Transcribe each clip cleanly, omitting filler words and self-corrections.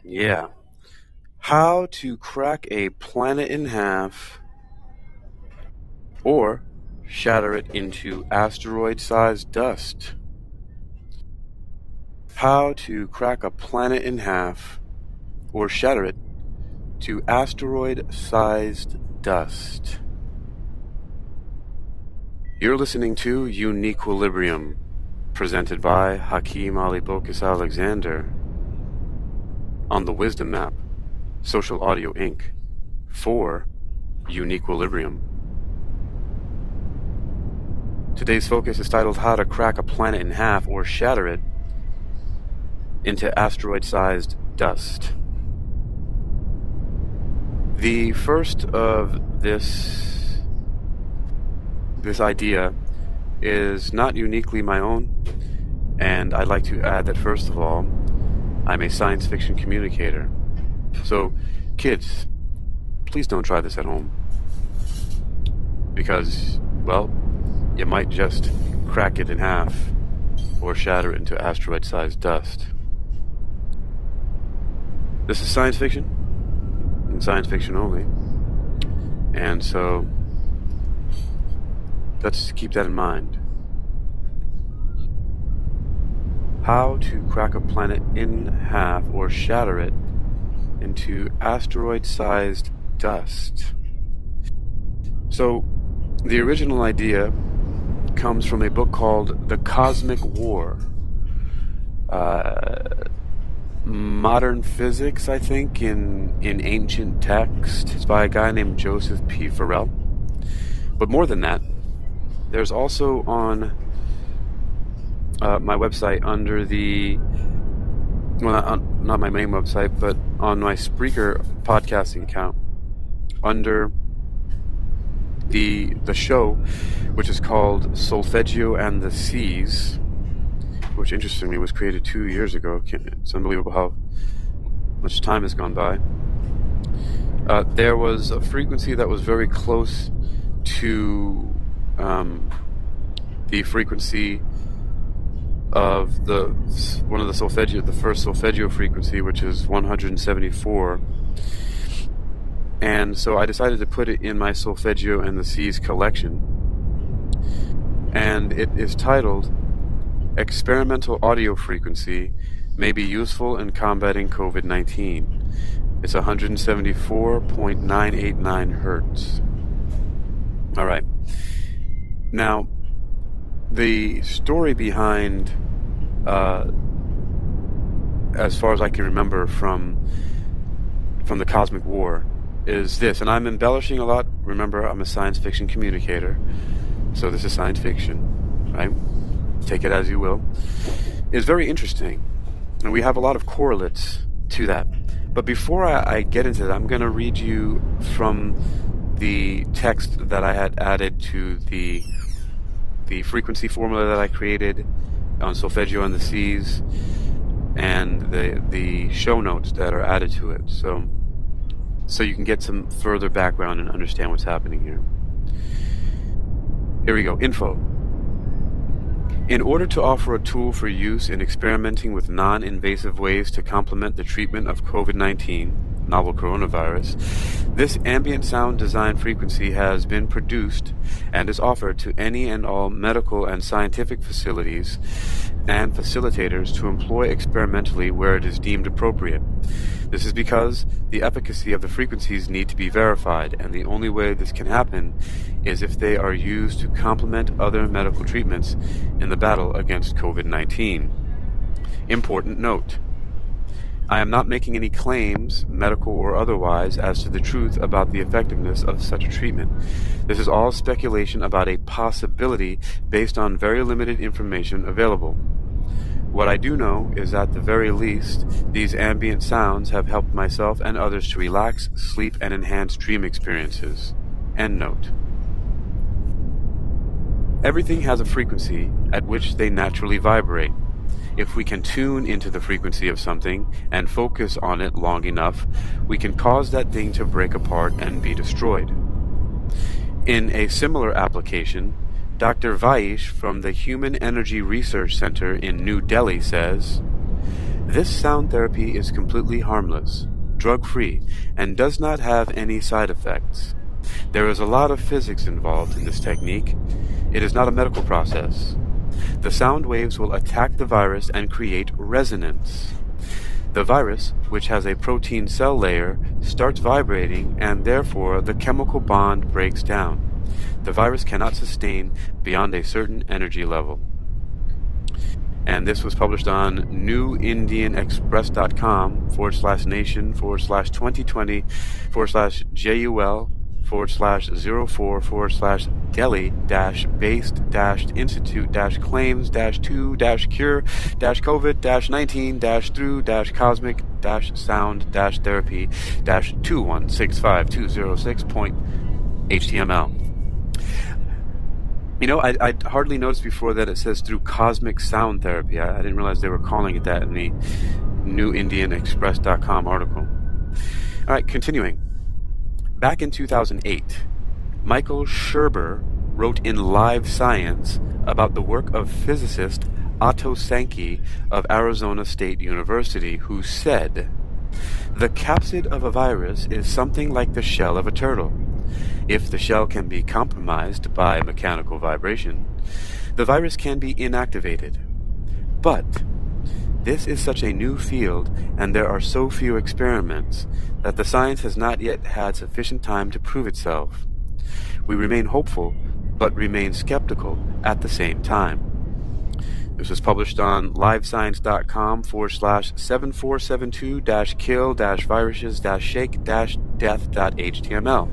Yeah. How to crack a planet in half or shatter it into asteroid-sized dust. How to crack a planet in half or shatter it to asteroid-sized dust. You're listening to UniquilibriuM, presented by Hakeem Ali Bokus Alexander on the Wisdom Map, Social Audio Inc. for UniquilibriuM. Today's focus is titled How to Crack a Planet in Half or Shatter It into Asteroid-Sized Dust. The first of this idea is not uniquely my own, and I'd like to add that first of all, I'm a science fiction communicator. So, kids, please don't try this at home. Because, well, you might just crack it in half or shatter it into asteroid-sized dust. This is science fiction, and science fiction only. And so, let's keep that in mind. How to crack a planet in half or shatter it into asteroid-sized dust. So, the original idea comes from a book called The Cosmic War. Modern Physics, I think, in ancient text. It's by a guy named Joseph P. Farrell. But more than that, there's also on my website under the, well, not my main website, but on my Spreaker podcasting account, under the show, which is called Solfeggio and the Seas, which interestingly was created 2 years ago. It's unbelievable how much time has gone by. There was a frequency that was very close to the frequency of the first solfeggio frequency, which is 174. And so I decided to put it in my Solfeggio and the Seas collection. And it is titled Experimental Audio Frequency May Be Useful in Combating COVID-19. It's 174.989 hertz. Alright. Now, the story behind, as far as I can remember from the Cosmic War, is this, and I'm embellishing a lot. Remember, I'm a science fiction communicator, so this is science fiction, right? Take it as you will. It's very interesting, and we have a lot of correlates to that. But before I get into that, I'm going to read you from the text that I had added to the frequency formula that I created on Solfeggio and the Seas, and the show notes that are added to it. So you can get some further background and understand what's happening here. Here we go. Info. In order to offer a tool for use in experimenting with non-invasive ways to complement the treatment of COVID-19, novel coronavirus, this ambient sound design frequency has been produced and is offered to any and all medical and scientific facilities and facilitators to employ experimentally where it is deemed appropriate. This is because the efficacy of the frequencies need to be verified, and the only way this can happen is if they are used to complement other medical treatments in the battle against COVID-19. Important note: I am not making any claims, medical or otherwise, as to the truth about the effectiveness of such a treatment. This is all speculation about a possibility based on very limited information available. What I do know is that at the very least, these ambient sounds have helped myself and others to relax, sleep, and enhance dream experiences. End note. Everything has a frequency at which they naturally vibrate. If we can tune into the frequency of something and focus on it long enough, we can cause that thing to break apart and be destroyed. In a similar application, Dr. Vaish from the Human Energy Research Center in New Delhi says, This sound therapy is completely harmless, drug-free, and does not have any side effects. There is a lot of physics involved in this technique. It is not a medical process. The sound waves will attack the virus and create resonance. The virus, which has a protein cell layer, starts vibrating and therefore the chemical bond breaks down. The virus cannot sustain beyond a certain energy level. And this was published on newindianexpress.com/JUL/slash/Delhi-based-institute-claims-2-cure-COVID-19-through-COVID-19-2-cosmic-sound-therapy-2165206.html. You know, I hardly noticed before that it says through cosmic sound therapy. I didn't realize they were calling it that in the NewIndianExpress.com article. All right, continuing. Back in 2008, Michael Sherber wrote in Live Science about the work of physicist Otto Sankey of Arizona State University, who said, "The capsid of a virus is something like the shell of a turtle. If the shell can be compromised by mechanical vibration, the virus can be inactivated. But this is such a new field, and there are so few experiments, that the science has not yet had sufficient time to prove itself. We remain hopeful, but remain skeptical at the same time." This was published on livescience.com/747-kill-viruses-shake-death.html.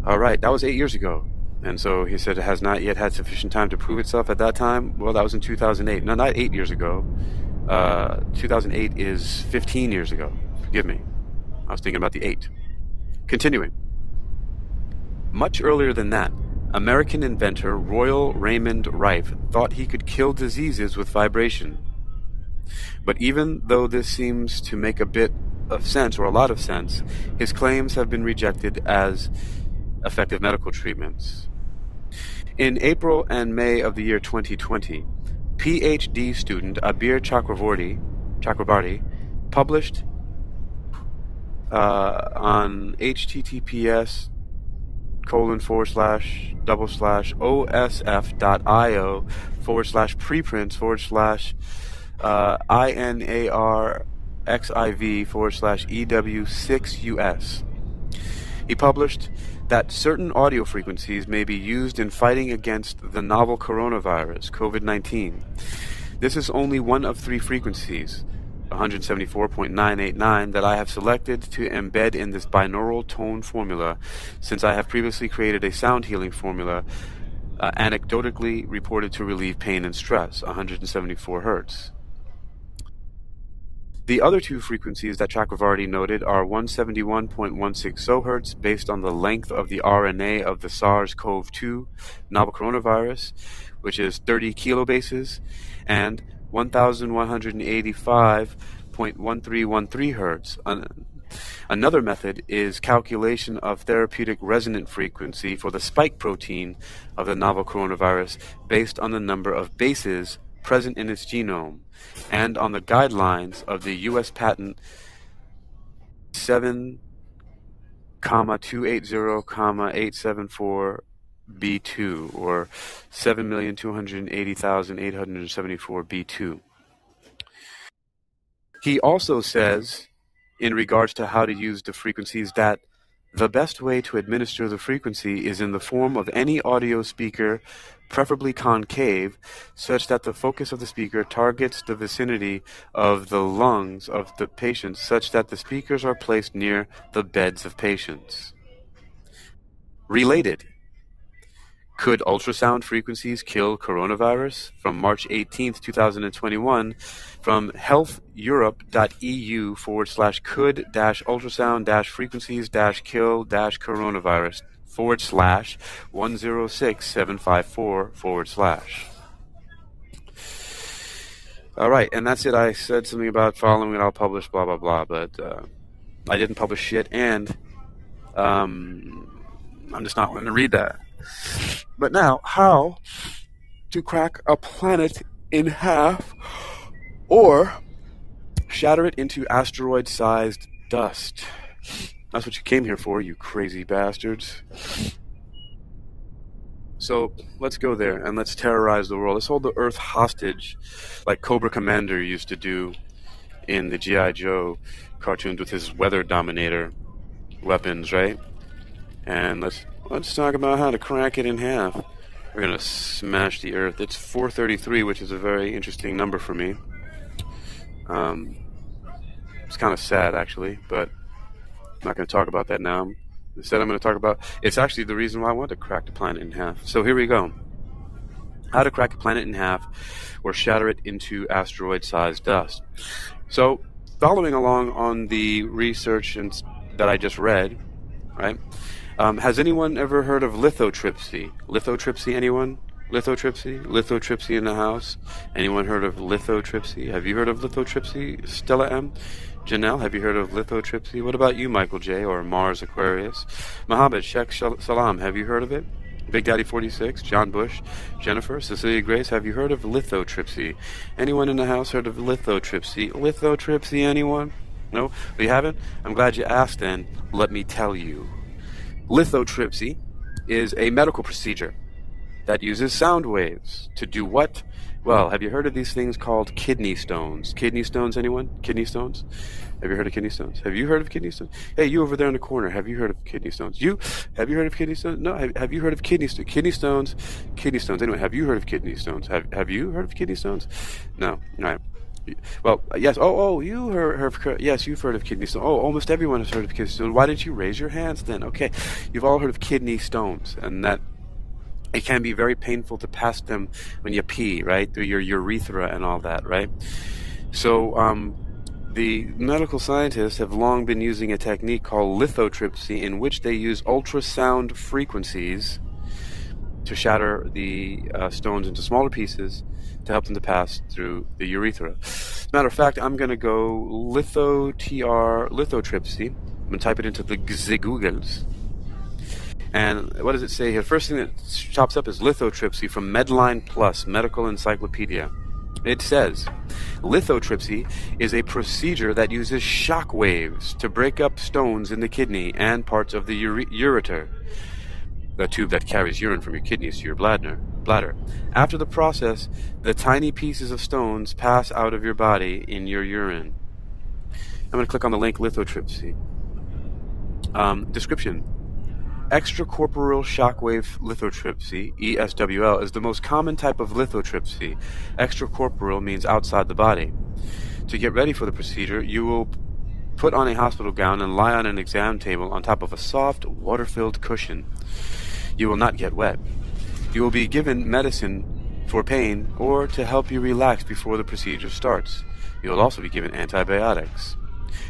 All right, that was 8 years ago. And so he said it has not yet had sufficient time to prove itself at that time. Well, that was in 2008. No, not 8 years ago. 2008 is 15 years ago. Forgive me. I was thinking about the 8. Continuing. Much earlier than that, American inventor Royal Raymond Rife thought he could kill diseases with vibration. But even though this seems to make a bit of sense, or a lot of sense, his claims have been rejected as effective medical treatments. In April and May of the year 2020, PhD student Abir Chakrabarty published on https:///osf.io/preprints/INARXIV/EW6US. He published that certain audio frequencies may be used in fighting against the novel coronavirus, COVID-19. This is only one of 3 frequencies, 174.989, that I have selected to embed in this binaural tone formula, since I have previously created a sound healing formula anecdotally reported to relieve pain and stress, 174 Hertz. The other 2 frequencies that Chakravarty noted are 171.16 Hz, based on the length of the RNA of the SARS-CoV-2 novel coronavirus, which is 30 kilobases, and 1185.1313 Hz. Another method is calculation of therapeutic resonant frequency for the spike protein of the novel coronavirus based on the number of bases present in its genome, and on the guidelines of the U.S. patent 7,280,874B2, or 7,280,874B2. He also says, in regards to how to use the frequencies, that the best way to administer the frequency is in the form of any audio speaker, preferably concave, such that the focus of the speaker targets the vicinity of the lungs of the patient, such that the speakers are placed near the beds of patients. Related. Could ultrasound frequencies kill coronavirus? From March 18th, 2021, from healtheurope.eu/could-ultrasound-frequencies-kill-coronavirus/106754/. All right, and that's it. I said something about following it, I'll publish, blah, blah, blah, but I didn't publish shit, and I'm just not going to read that. But now, how to crack a planet in half or shatter it into asteroid-sized dust. That's what you came here for, you crazy bastards. So let's go there and let's terrorize the world. Let's hold the Earth hostage like Cobra Commander used to do in the G.I. Joe cartoons with his weather dominator weapons, right? And let's talk about how to crack it in half. We're going to smash the Earth. It's 433, which is a very interesting number for me. It's kind of sad, actually, but I'm not going to talk about that now. Instead, I'm going to talk about... It's actually the reason why I wanted to crack the planet in half. So here we go. How to crack a planet in half or shatter it into asteroid-sized dust. So, following along on the research that I just read, right? Has anyone ever heard of lithotripsy? Lithotripsy, anyone? Lithotripsy? Lithotripsy in the house? Anyone heard of lithotripsy? Have you heard of lithotripsy? Stella M? Janelle, have you heard of lithotripsy? What about you, Michael J. or Mars Aquarius? Mohammed Sheikh Salam, have you heard of it? Big Daddy 46, John Bush, Jennifer, Cecilia Grace, have you heard of lithotripsy? Anyone in the house heard of lithotripsy? Lithotripsy, anyone? No? You haven't? I'm glad you asked then. Let me tell you. Lithotripsy is a medical procedure that uses sound waves to do what? Well, have you heard of these things called kidney stones? Kidney stones, anyone? Kidney stones? Have you heard of kidney stones? Have you heard of kidney stones? Hey, you over there in the corner, have you heard of kidney stones? You? Have you heard of kidney stones? No, have you heard of kidney stones? Kidney stones? Kidney stones. Anyway, have you heard of kidney stones? Have you heard of kidney stones? No. All right. Well, yes. You heard. Yes, you've heard of kidney stones. Oh, almost everyone has heard of kidney stones. Why didn't you raise your hands then? Okay, you've all heard of kidney stones, and that it can be very painful to pass them when you pee, right, through your urethra and all that, right? So, the medical scientists have long been using a technique called lithotripsy, in which they use ultrasound frequencies to shatter the stones into smaller pieces to help them to pass through the urethra. As a matter of fact, I'm going to go lithotripsy. I'm going to type it into the Googles. And what does it say here? First thing that chops up is lithotripsy from Medline Plus, Medical Encyclopedia. It says, lithotripsy is a procedure that uses shock waves to break up stones in the kidney and parts of the ureter, the tube that carries urine from your kidneys to your bladder. After the process, the tiny pieces of stones pass out of your body in your urine. I'm going to click on the link lithotripsy. Description. Extracorporeal shockwave lithotripsy, ESWL, is the most common type of lithotripsy. Extracorporeal means outside the body. To get ready for the procedure, you will put on a hospital gown and lie on an exam table on top of a soft, water-filled cushion. You will not get wet. You will be given medicine for pain or to help you relax before the procedure starts. You will also be given antibiotics.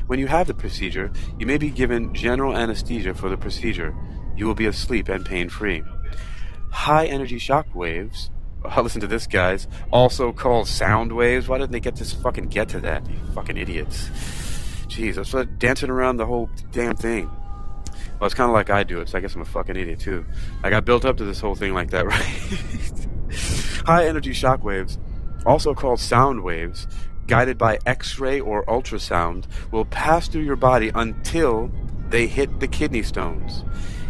When you have the procedure, you may be given general anesthesia for the procedure. You will be asleep and pain-free. High-energy shock waves, listen to this, guys, also called sound waves. Why didn't they get to that, you fucking idiots? Jeez, that's what dancing around the whole damn thing. Well, it's kind of like I do it, so I guess I'm a fucking idiot, too. I got built up to this whole thing like that, right? High-energy shock waves, also called sound waves, guided by X-ray or ultrasound, will pass through your body until they hit the kidney stones.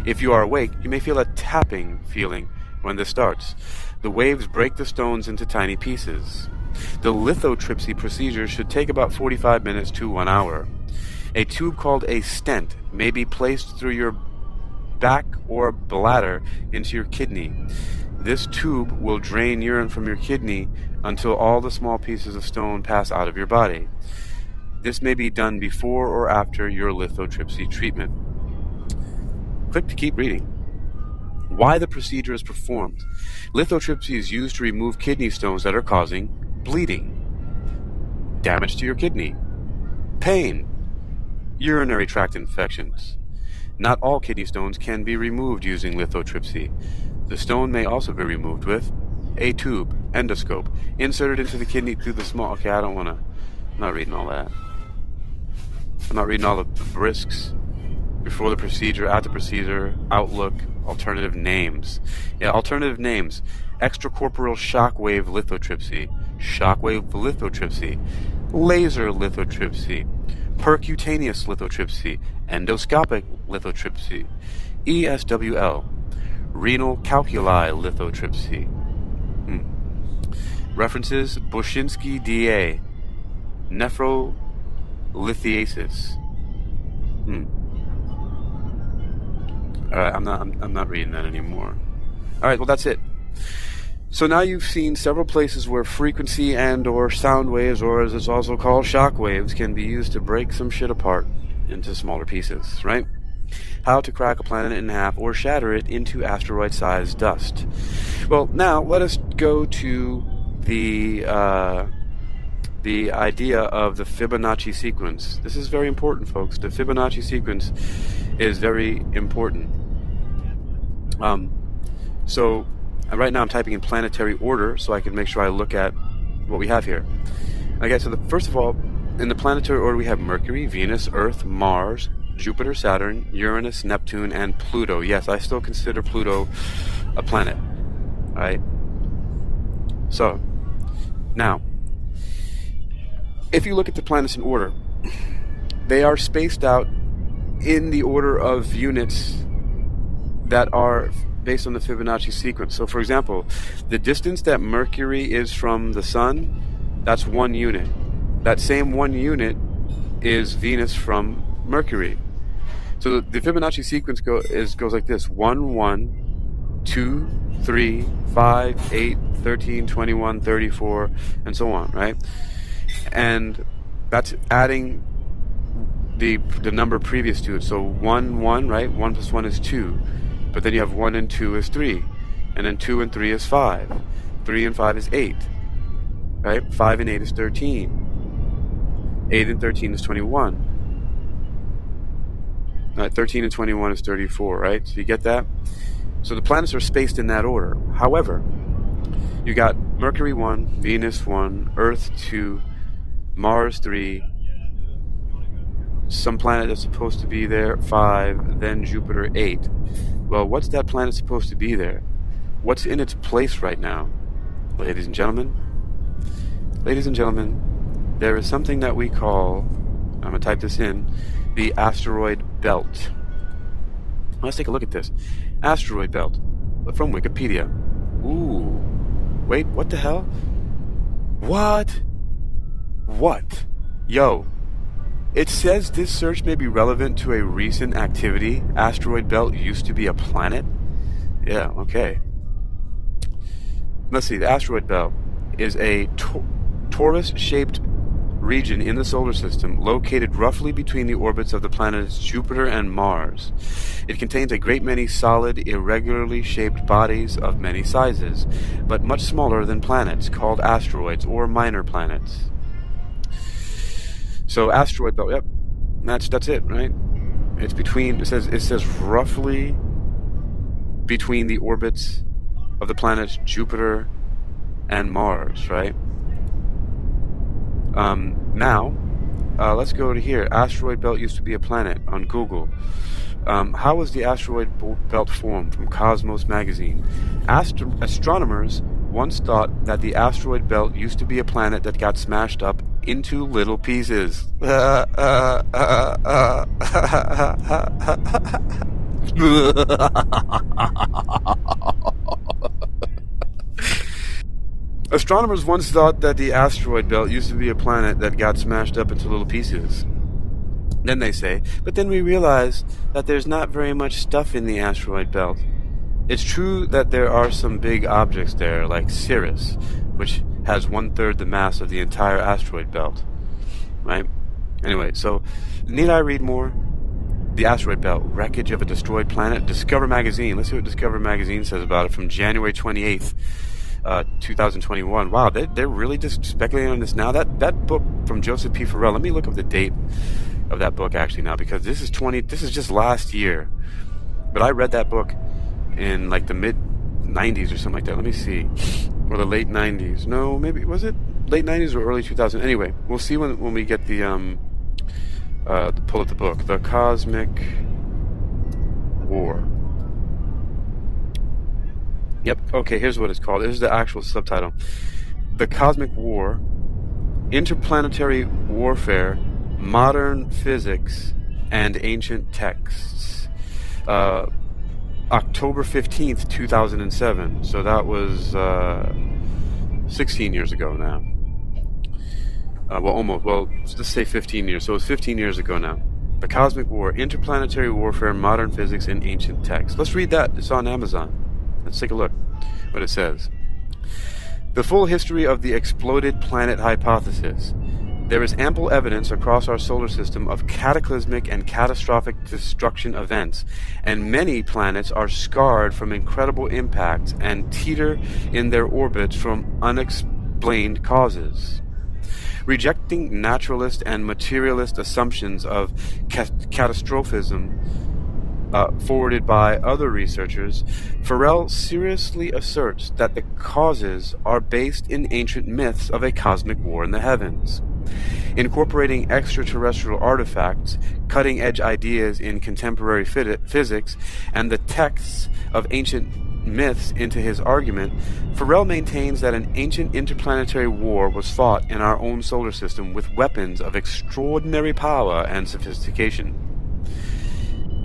If you are awake, you may feel a tapping feeling when this starts. The waves break the stones into tiny pieces. The lithotripsy procedure should take about 45 minutes to 1 hour. A tube called a stent may be placed through your back or bladder into your kidney. This tube will drain urine from your kidney until all the small pieces of stone pass out of your body. This may be done before or after your lithotripsy treatment. Click to keep reading. Why the procedure is performed. Lithotripsy is used to remove kidney stones that are causing bleeding, damage to your kidney, pain, urinary tract infections. Not all kidney stones can be removed using lithotripsy. The stone may also be removed with a tube, endoscope, inserted into the kidney through the small... Okay, I'm not reading all that. I'm not reading all the risks. Before the procedure, at the procedure, outlook, alternative names. Yeah, alternative names. Extracorporeal shockwave lithotripsy. shockwave lithotripsy, laser lithotripsy, percutaneous lithotripsy, endoscopic lithotripsy, ESWL, renal calculi lithotripsy. References: Bushinsky DA, nephrolithiasis. Alright, I'm not reading that anymore. Alright, well that's it. So now you've seen several places where frequency and or sound waves, or as it's also called shock waves, can be used to break some shit apart into smaller pieces, right? How to crack a planet in half or shatter it into asteroid-sized dust. Well, now let us go to the idea of the Fibonacci sequence. This is very important, folks. The Fibonacci sequence is very important. So right now I'm typing in planetary order so I can make sure I look at what we have here. Okay, so first of all, in the planetary order we have Mercury, Venus, Earth, Mars, Jupiter, Saturn, Uranus, Neptune, and Pluto. Yes, I still consider Pluto a planet. Right? So, now, if you look at the planets in order, they are spaced out in the order of units that are based on the Fibonacci sequence. So, for example, the distance that Mercury is from the Sun, that's 1 unit. That same 1 unit is Venus from Mercury. So the Fibonacci sequence goes like this: 1, 1, 2, 3, 5, 8, 13, 21, 34, and so on, right? And that's adding the number previous to it. So 1, 1, right? 1 plus 1 is 2. But then you have 1 and 2 is 3. And then 2 and 3 is 5. 3 and 5 is 8. Right? 5 and 8 is 13. 8 and 13 is 21. 13 and 21 is 34, right? So you get that? So the planets are spaced in that order. However, you got Mercury 1, Venus 1, Earth 2, Mars 3, some planet that's supposed to be there 5, then Jupiter 8. Well, what's that planet supposed to be there? What's in its place right now? Ladies and gentlemen, there is something that we call, I'm going to type this in, the asteroid belt. Let's take a look at this. Asteroid belt from Wikipedia. Ooh. Wait, what the hell? What? Yo. It says this search may be relevant to a recent activity. Asteroid belt used to be a planet? Yeah, okay. Let's see, the asteroid belt is a torus-shaped region in the solar system located roughly between the orbits of the planets Jupiter and Mars. It contains a great many solid, irregularly shaped bodies of many sizes, but much smaller than planets, called asteroids or minor planets. So asteroid belt, yep, that's it, right? It's between, it says roughly between the orbits of the planets Jupiter and Mars, right? Now, let's go to here. Asteroid belt used to be a planet on Google. How was the asteroid belt formed? From Cosmos magazine. Astronomers once thought that the asteroid belt used to be a planet that got smashed up into little pieces. Astronomers once thought that the asteroid belt used to be a planet that got smashed up into little pieces. Then they say, but then we realized that there's not very much stuff in the asteroid belt. It's true that there are some big objects there, like Cirrus, which has 1/3 the mass of the entire asteroid belt. Right? Anyway, so need I read more? The asteroid belt, wreckage of a destroyed planet. Discover magazine. Let's see what Discover magazine says about it from January 28th. 2021. Wow, they're really just speculating on this now. That book from Joseph P. Farrell. Let me look up the date of that book actually now, because this is just last year. But I read that book in like the mid 90s or something like that. Let me see, or the late 90s. No, maybe was it late 90s or early 2000? Anyway, we'll see when we get the pull up the book, The Cosmic War. Yep, okay, here's what it's called. Here's the actual subtitle. The Cosmic War, Interplanetary Warfare, Modern Physics, and Ancient Texts. October 15th, 2007. So that was 16 years ago now. Let's say 15 years. So it's 15 years ago now. The Cosmic War, Interplanetary Warfare, Modern Physics, and Ancient Texts. Let's read that. It's on Amazon. Let's take a look what it says. The full history of the exploded planet hypothesis. There is ample evidence across our solar system of cataclysmic and catastrophic destruction events, and many planets are scarred from incredible impacts and teeter in their orbits from unexplained causes. Rejecting naturalist and materialist assumptions of catastrophism forwarded by other researchers, Farrell seriously asserts that the causes are based in ancient myths of a cosmic war in the heavens. Incorporating extraterrestrial artifacts, cutting-edge ideas in contemporary physics, and the texts of ancient myths into his argument, Farrell maintains that an ancient interplanetary war was fought in our own solar system with weapons of extraordinary power and sophistication.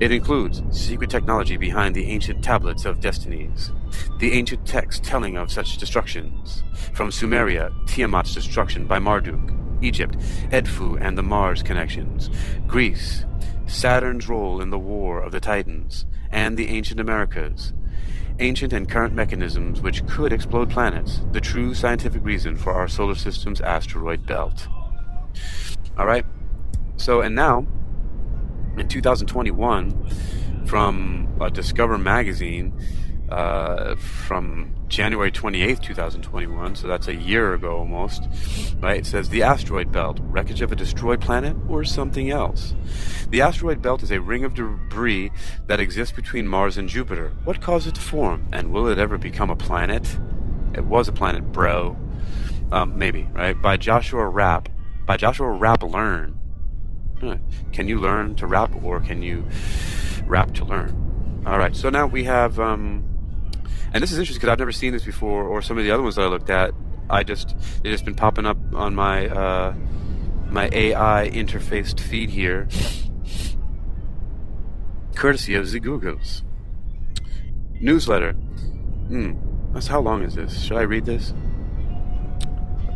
It includes secret technology behind the ancient tablets of destinies, the ancient texts telling of such destructions, from Sumeria, Tiamat's destruction by Marduk, Egypt, Edfu and the Mars connections, Greece, Saturn's role in the War of the Titans, and the ancient Americas, ancient and current mechanisms which could explode planets, the true scientific reason for our solar system's asteroid belt. Alright, so and now, in 2021, from Discover magazine, from January 28th, 2021, so that's a year ago almost, right? It says, the asteroid belt, wreckage of a destroyed planet or something else? The asteroid belt is a ring of debris that exists between Mars and Jupiter. What caused it to form? And will it ever become a planet? It was a planet, bro. Maybe, right? By Joshua Rapp. Learn. Can you learn to rap, or can you rap to learn? Alright, so now we have, and this is interesting because I've never seen this before, or some of the other ones that I looked at, they've just been popping up on my, my AI interfaced feed here, courtesy of the Googles. Newsletter. How long is this? Should I read this?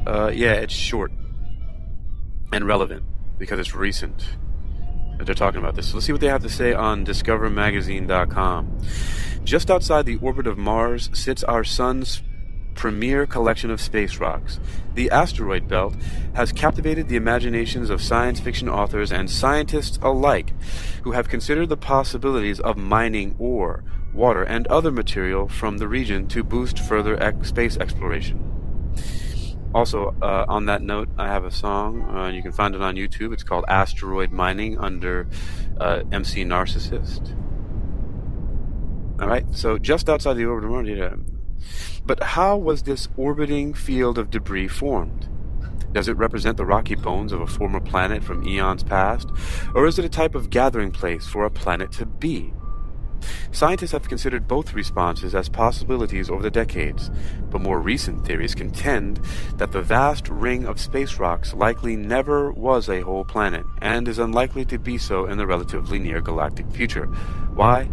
Yeah, it's short and relevant, because it's recent that they're talking about this. So let's see what they have to say on discovermagazine.com. Just outside the orbit of Mars sits our sun's premier collection of space rocks. The asteroid belt has captivated the imaginations of science fiction authors and scientists alike, who have considered the possibilities of mining ore, water, and other material from the region to boost further space exploration. Also, on that note, I have a song. You can find it on YouTube. It's called Asteroid Mining under MC Narcissist. Alright, so just outside the orbit of Mars. But how was this orbiting field of debris formed? Does it represent the rocky bones of a former planet from eons past? Or is it a type of gathering place for a planet to be? Scientists have considered both responses as possibilities over the decades, but more recent theories contend that the vast ring of space rocks likely never was a whole planet, and is unlikely to be so in the relatively near galactic future. Why?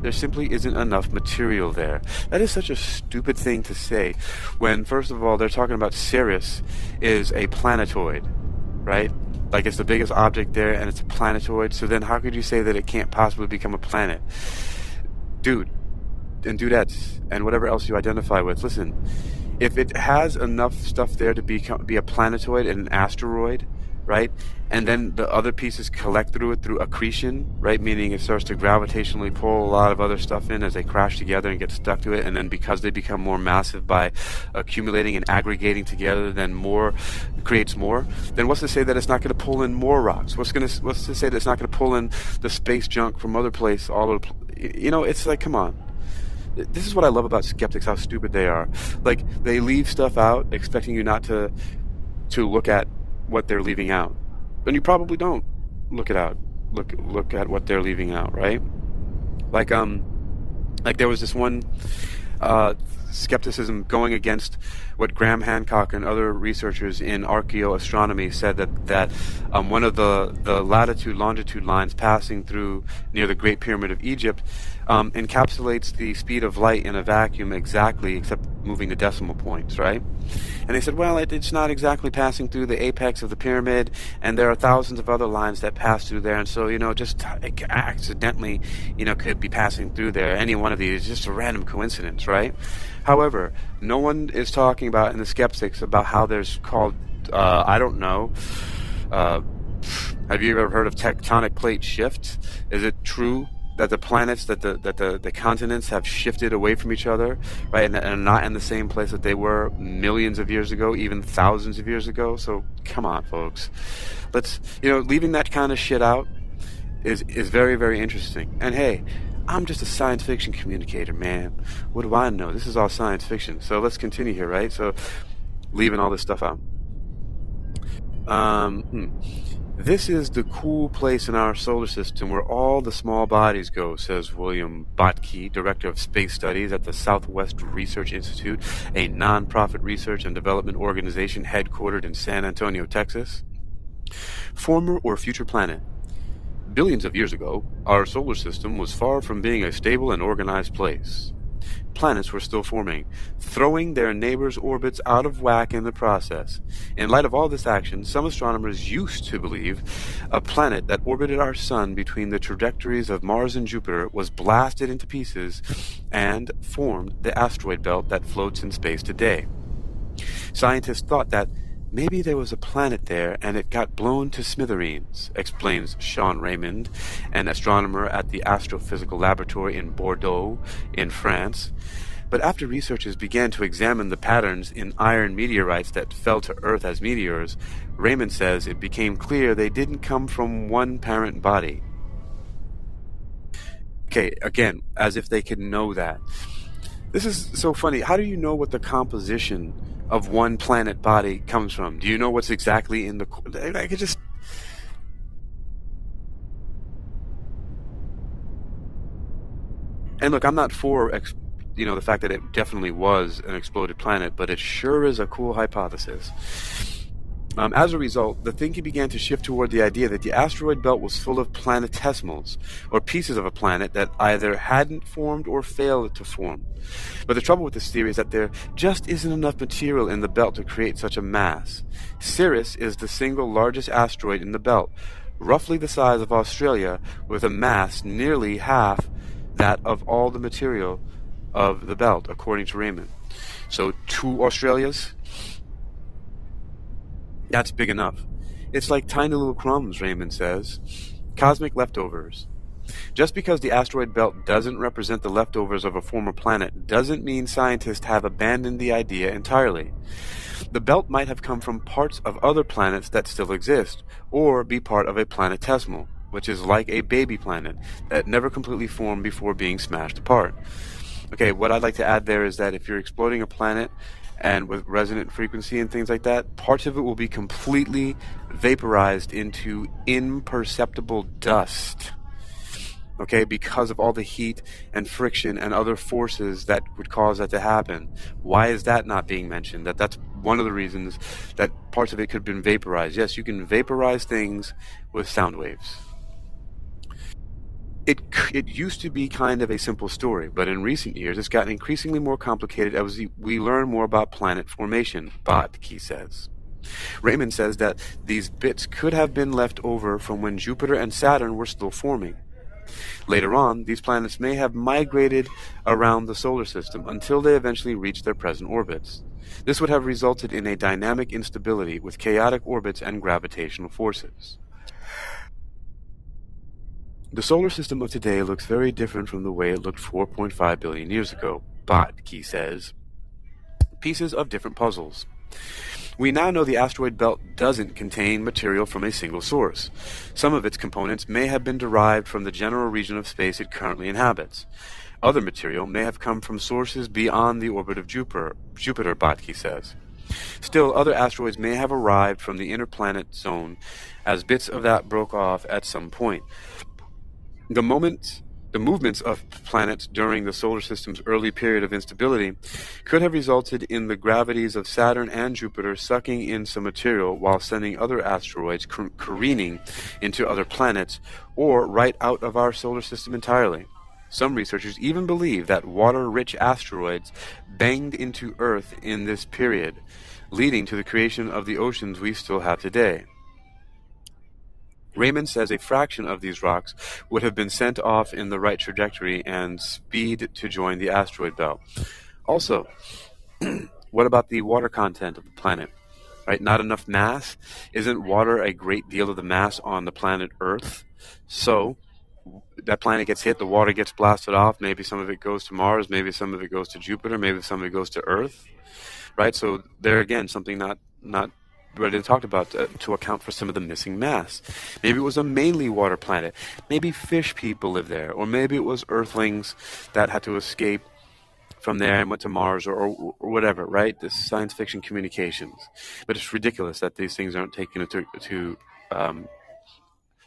There simply isn't enough material there. That is such a stupid thing to say, when, first of all, they're talking about Ceres is a planetoid, right? Like, it's the biggest object there, and it's a planetoid, so then how could you say that it can't possibly become a planet? Dude, and dudettes, and whatever else you identify with, listen, if it has enough stuff there to be a planetoid and an asteroid, right, and then the other pieces collect through it through accretion, right, meaning it starts to gravitationally pull a lot of other stuff in as they crash together and get stuck to it, and then because they become more massive by accumulating and aggregating together, then more creates more, then what's to say that it's not going to pull in more rocks? What's to say that it's not going to pull in the space junk from other places all over? You know, it's like, come on. This is what I love about skeptics, how stupid they are. Like, they leave stuff out expecting you not to look at what they're leaving out. And you probably don't look at what they're leaving out, right? Like there was this one skepticism going against what Graham Hancock and other researchers in archaeoastronomy said that one of the latitude-longitude lines passing through near the Great Pyramid of Egypt encapsulates the speed of light in a vacuum exactly, except moving the decimal points, right? And they said, well, it's not exactly passing through the apex of the pyramid, and there are thousands of other lines that pass through there, and so, just accidentally, could be passing through there. Any one of these is just a random coincidence, right? However, no one is talking about, in the skeptics, about how there's called, I don't know, have you ever heard of tectonic plate shift? Is it true that the planets, that the continents have shifted away from each other, right, and are not in the same place that they were millions of years ago, even thousands of years ago? So come on, folks. Let's, leaving that kind of shit out is very, very interesting. And hey, I'm just a science fiction communicator, man. What do I know? This is all science fiction. So let's continue here, right? So leaving all this stuff out. This is the cool place in our solar system where all the small bodies go, says William Botke, Director of Space Studies at the Southwest Research Institute, a non-profit research and development organization headquartered in San Antonio, Texas. Former or future planet. Billions of years ago, our solar system was far from being a stable and organized place. Planets were still forming, throwing their neighbors' orbits out of whack in the process. In light of all this action, some astronomers used to believe a planet that orbited our sun between the trajectories of Mars and Jupiter was blasted into pieces and formed the asteroid belt that floats in space today. Scientists thought that maybe there was a planet there and it got blown to smithereens, explains Sean Raymond, an astronomer at the Astrophysical Laboratory in Bordeaux, in France. But after researchers began to examine the patterns in iron meteorites that fell to Earth as meteors, Raymond says it became clear they didn't come from one parent body. Okay, again, as if they could know that. This is so funny. How do you know what the composition of one planet body comes from? Do you know what's exactly in the... I could just... And look, I'm not for, the fact that it definitely was an exploded planet, but it sure is a cool hypothesis. As a result, the thinking began to shift toward the idea that the asteroid belt was full of planetesimals, or pieces of a planet that either hadn't formed or failed to form. But the trouble with this theory is that there just isn't enough material in the belt to create such a mass. Sirius is the single largest asteroid in the belt, roughly the size of Australia, with a mass nearly half that of all the material of the belt, according to Raymond. So 2 Australias? That's big enough. It's like tiny little crumbs, Raymond says. Cosmic leftovers. Just because the asteroid belt doesn't represent the leftovers of a former planet doesn't mean scientists have abandoned the idea entirely. The belt might have come from parts of other planets that still exist, or be part of a planetesimal, which is like a baby planet that never completely formed before being smashed apart. Okay, what I'd like to add there is that if you're exploding a planet, and with resonant frequency and things like that, parts of it will be completely vaporized into imperceptible dust. Okay, because of all the heat and friction and other forces that would cause that to happen. Why is that not being mentioned? That's one of the reasons that parts of it could have been vaporized. Yes, you can vaporize things with sound waves. It used to be kind of a simple story, but in recent years it's gotten increasingly more complicated as we learn more about planet formation, Botke says. Raymond says that these bits could have been left over from when Jupiter and Saturn were still forming. Later on, these planets may have migrated around the solar system until they eventually reach their present orbits. This would have resulted in a dynamic instability with chaotic orbits and gravitational forces. The solar system of today looks very different from the way it looked 4.5 billion years ago, Botke says. Pieces of different puzzles. We now know the asteroid belt doesn't contain material from a single source. Some of its components may have been derived from the general region of space it currently inhabits. Other material may have come from sources beyond the orbit of Jupiter, Botke says. Still, other asteroids may have arrived from the inner planet zone as bits of that broke off at some point. The moment The movements of planets during the solar system's early period of instability could have resulted in the gravities of Saturn and Jupiter sucking in some material while sending other asteroids careening into other planets or right out of our solar system entirely. Some researchers even believe that water-rich asteroids banged into Earth in this period, leading to the creation of the oceans we still have today. Raymond says a fraction of these rocks would have been sent off in the right trajectory and speed to join the asteroid belt. Also, what about the water content of the planet? Right? Not enough mass? Isn't water a great deal of the mass on the planet Earth? So, that planet gets hit, the water gets blasted off, maybe some of it goes to Mars, maybe some of it goes to Jupiter, maybe some of it goes to Earth. Right? So, there again, something not already talked about to account for some of the missing mass. Maybe it was a mainly water planet. Maybe fish people live there. Or maybe it was Earthlings that had to escape from there and went to Mars or whatever, right? This is science fiction communications. But it's ridiculous that these things aren't taken into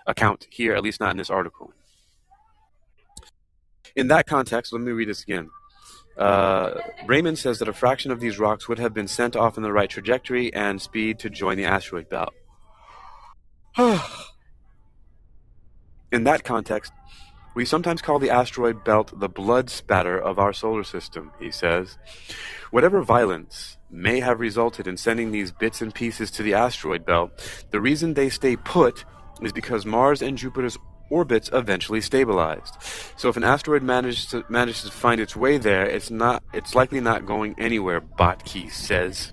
account here, at least not in this article. In that context, let me read this again. Raymond says that a fraction of these rocks would have been sent off in the right trajectory and speed to join the asteroid belt. In that context, we sometimes call the asteroid belt the blood spatter of our solar system, he says. Whatever violence may have resulted in sending these bits and pieces to the asteroid belt, the reason they stay put is because Mars and Jupiter's orbits eventually stabilized. So if an asteroid manages to find its way there, it's likely not going anywhere, Botke says.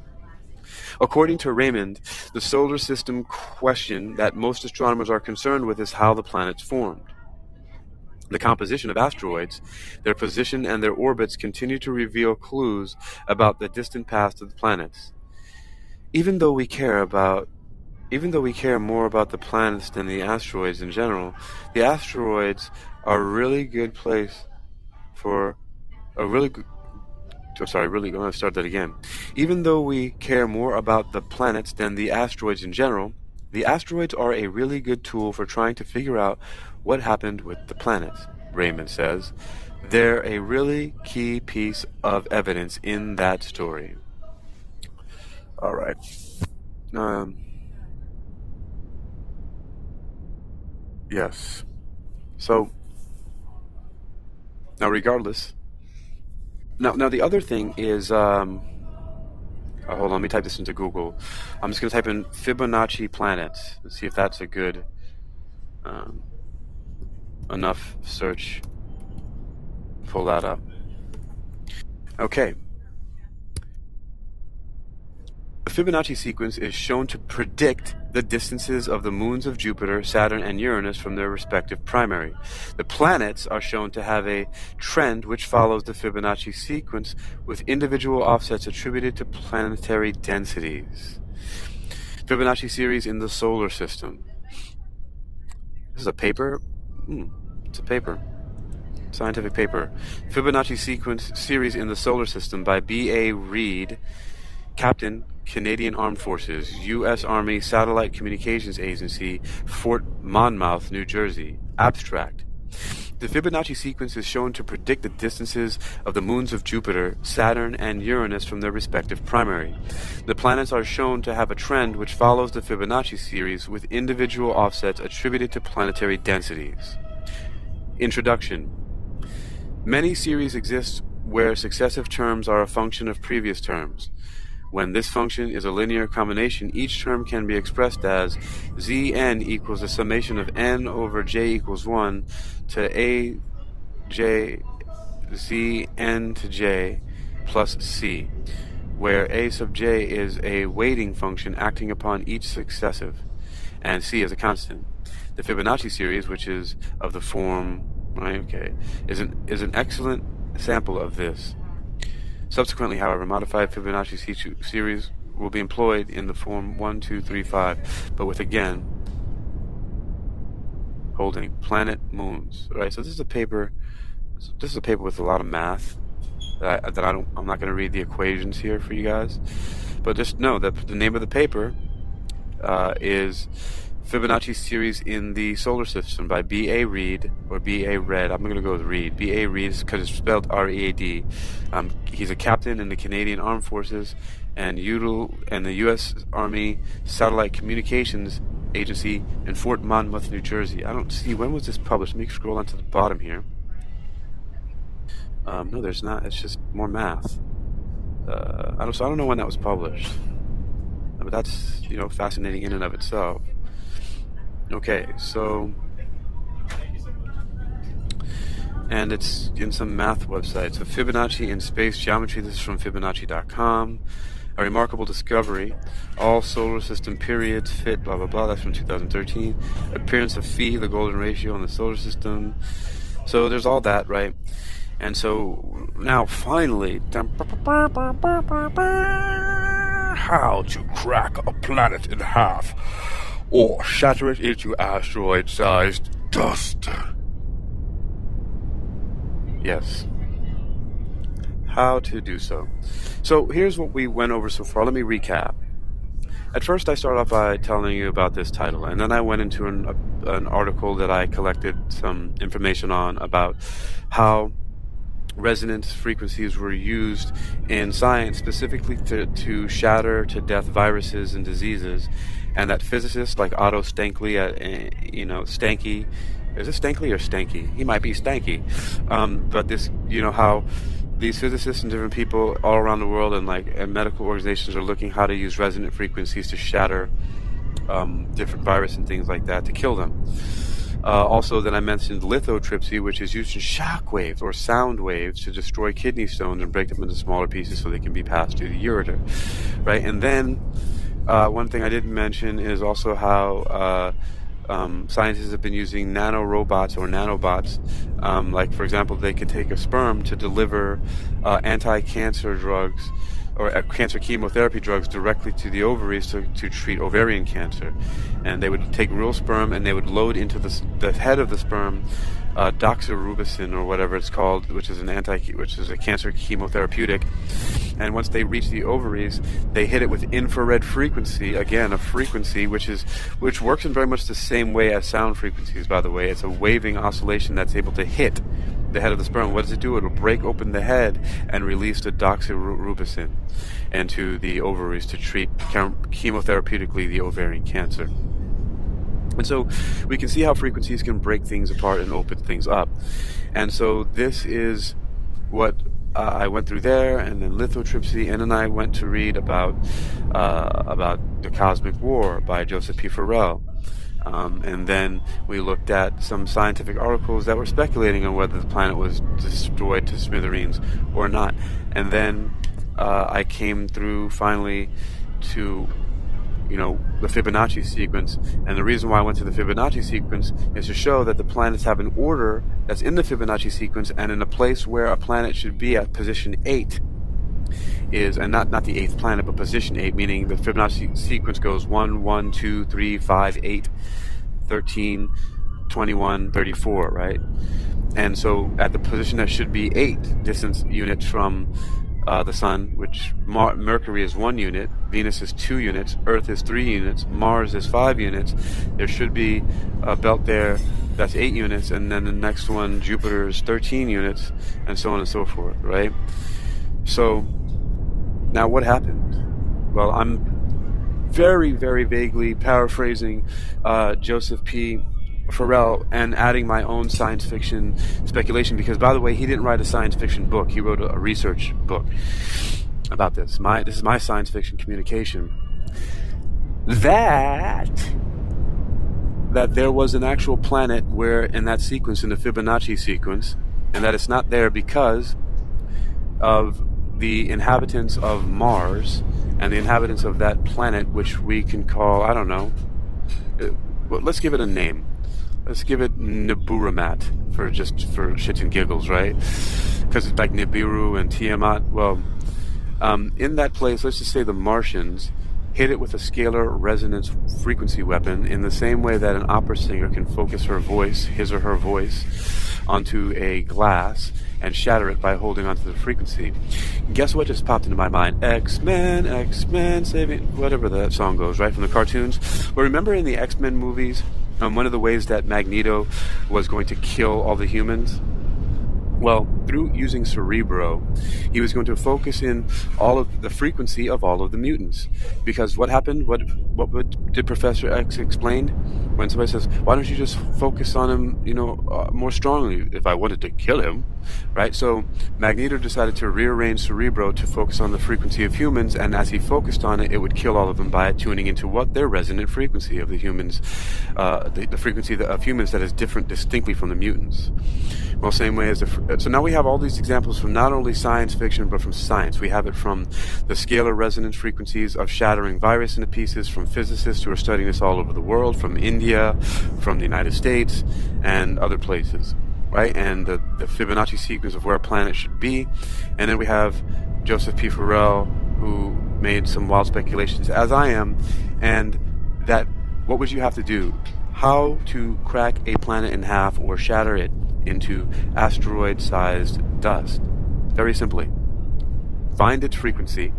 According to Raymond, the solar system question that most astronomers are concerned with is how the planets formed. The composition of asteroids, their position, and their orbits continue to reveal clues about the distant past of the planets. Even though we care more about the planets than the asteroids in general, the asteroids are a really good place for a really good... I'm going to start that again. Even though we care more about the planets than the asteroids in general, the asteroids are a really good tool for trying to figure out what happened with the planets, Raymond says. They're a really key piece of evidence in that story. All right. Yes. So, now regardless... Now the other thing is... hold on, let me type this into Google. I'm just going to type in Fibonacci planets and see if that's a good enough search. Pull that up. Okay. The Fibonacci sequence is shown to predict the distances of the moons of Jupiter, Saturn, and Uranus from their respective primary. The planets are shown to have a trend which follows the Fibonacci sequence with individual offsets attributed to planetary densities. Fibonacci series in the solar system. This is a paper? It's a paper. Scientific paper. Fibonacci sequence series in the solar system by B.A. Reed, Captain, Canadian Armed Forces, U.S. Army Satellite Communications Agency, Fort Monmouth, New Jersey. Abstract. The Fibonacci sequence is shown to predict the distances of the moons of Jupiter, Saturn, and Uranus from their respective primary. The planets are shown to have a trend which follows the Fibonacci series with individual offsets attributed to planetary densities. Introduction. Many series exist where successive terms are a function of previous terms. When this function is a linear combination, each term can be expressed as Zn equals the summation of n over j equals 1 to a j z n to j plus c, where a sub j is a weighting function acting upon each successive, and c is a constant. The Fibonacci series, which is of the form, is an excellent sample of this. Subsequently, however, modified Fibonacci series will be employed in the form 1, 2, 3, 5, but with again holding planet moons. All right, so this is a paper. This is a paper with a lot of math. I'm not going to read the equations here for you guys, but just know that the name of the paper is Fibonacci series in the solar system by B.A. Reed, or B.A. Red. I'm going to go with Reed. B.A. Reed because it's spelled R-E-A-D. He's a captain in the Canadian Armed Forces and the U.S. Army Satellite Communications Agency in Fort Monmouth, New Jersey. I don't see, when was this published? Let me scroll on to the bottom here. No, there's not. It's just more math. I don't know when that was published. But that's, fascinating in and of itself. Okay, so, and it's in some math website. So Fibonacci in space geometry, this is from Fibonacci.com. A remarkable discovery. All solar system periods fit, blah, blah, blah. That's from 2013. Appearance of phi, the golden ratio in the solar system. So there's all that, right? And so now finally, how to crack a planet in half or shatter it into asteroid-sized dust. Yes. How to do so. So here's what we went over so far. Let me recap. At first I started off by telling you about this title, and then I went into an article that I collected some information on about how resonance frequencies were used in science specifically to shatter to death viruses and diseases, and that physicists like Otto Stankley Stanky, is it Stankley or Stanky? He might be Stanky, but this, how these physicists and different people all around the world and medical organizations are looking how to use resonant frequencies to shatter different viruses and things like that to kill them. Also, then I mentioned lithotripsy, which is used in shock waves or sound waves to destroy kidney stones and break them into smaller pieces so they can be passed through the ureter, right? And then one thing I didn't mention is also how scientists have been using nanorobots or nanobots. Like, for example, they could take a sperm to deliver anti-cancer drugs or cancer chemotherapy drugs directly to the ovaries to treat ovarian cancer. And they would take real sperm and they would load into the head of the sperm doxorubicin or whatever it's called, which is a cancer chemotherapeutic. And once they reach the ovaries, they hit it with infrared frequency, again a frequency which works in very much the same way as sound frequencies, by the way. It's a waving oscillation that's able to hit the head of the sperm. What does it do? It'll break open the head and release the doxorubicin into the ovaries to treat chemotherapeutically the ovarian cancer. And so we can see how frequencies can break things apart and open things up. And so this is what I went through there, and then lithotripsy, and then I went to read about The Cosmic War by Joseph P. Farrell. And then we looked at some scientific articles that were speculating on whether the planet was destroyed to smithereens or not. And then I came through finally to the Fibonacci sequence. And the reason why I went to the Fibonacci sequence is to show that the planets have an order that's in the Fibonacci sequence, and in a place where a planet should be at position 8 is, and not the 8th planet, but position 8, meaning the Fibonacci sequence goes 1, 1, 2, 3, 5, 8, 13, 21, 34, right? And so at the position that should be 8 distance units from the Sun, which Mercury is 1 unit, Venus is 2 units, Earth is 3 units, Mars is 5 units. There should be a belt there that's 8 units, and then the next one, Jupiter, is 13 units, and so on and so forth, right? So now what happened? Well, I'm very, very vaguely paraphrasing Joseph P. Farrell and adding my own science fiction speculation, because, by the way, he didn't write a science fiction book. He wrote a research book about this. This is my science fiction communication. That there was an actual planet where, in that sequence, in the Fibonacci sequence, and that it's not there because of the inhabitants of Mars and the inhabitants of that planet, which we can call, I don't know, well, let's give it a name. Let's give it Niburamat for shits and giggles, right? Because it's like Nibiru and Tiamat. Well, in that place, let's just say the Martians hit it with a scalar resonance frequency weapon in the same way that an opera singer can focus her voice, his or her voice, onto a glass and shatter it by holding onto the frequency. Guess what just popped into my mind? X-Men, saving, whatever that song goes, right, from the cartoons. Well, remember in the X-Men movies, one of the ways that Magneto was going to kill all the humans? Well, through using Cerebro, he was going to focus in all of the frequency of all of the mutants. Because what happened? What did Professor X explain? When somebody says, why don't you just focus on him, more strongly if I wanted to kill him, right? So Magneto decided to rearrange Cerebro to focus on the frequency of humans, and as he focused on it, it would kill all of them by tuning into what? Their resonant frequency of the humans, the frequency of humans that is different distinctly from the mutants. Well, same way as so now we have all these examples from not only science fiction, but from science. We have it from the scalar resonance frequencies of shattering virus into pieces, from physicists who are studying this all over the world, from India, from the United States, and other places, right? And the Fibonacci sequence of where a planet should be. And then we have Joseph P. Farrell, who made some wild speculations, as I am, and that what would you have to do? How to crack a planet in half or shatter it into asteroid-sized dust. Very simply, find its frequency,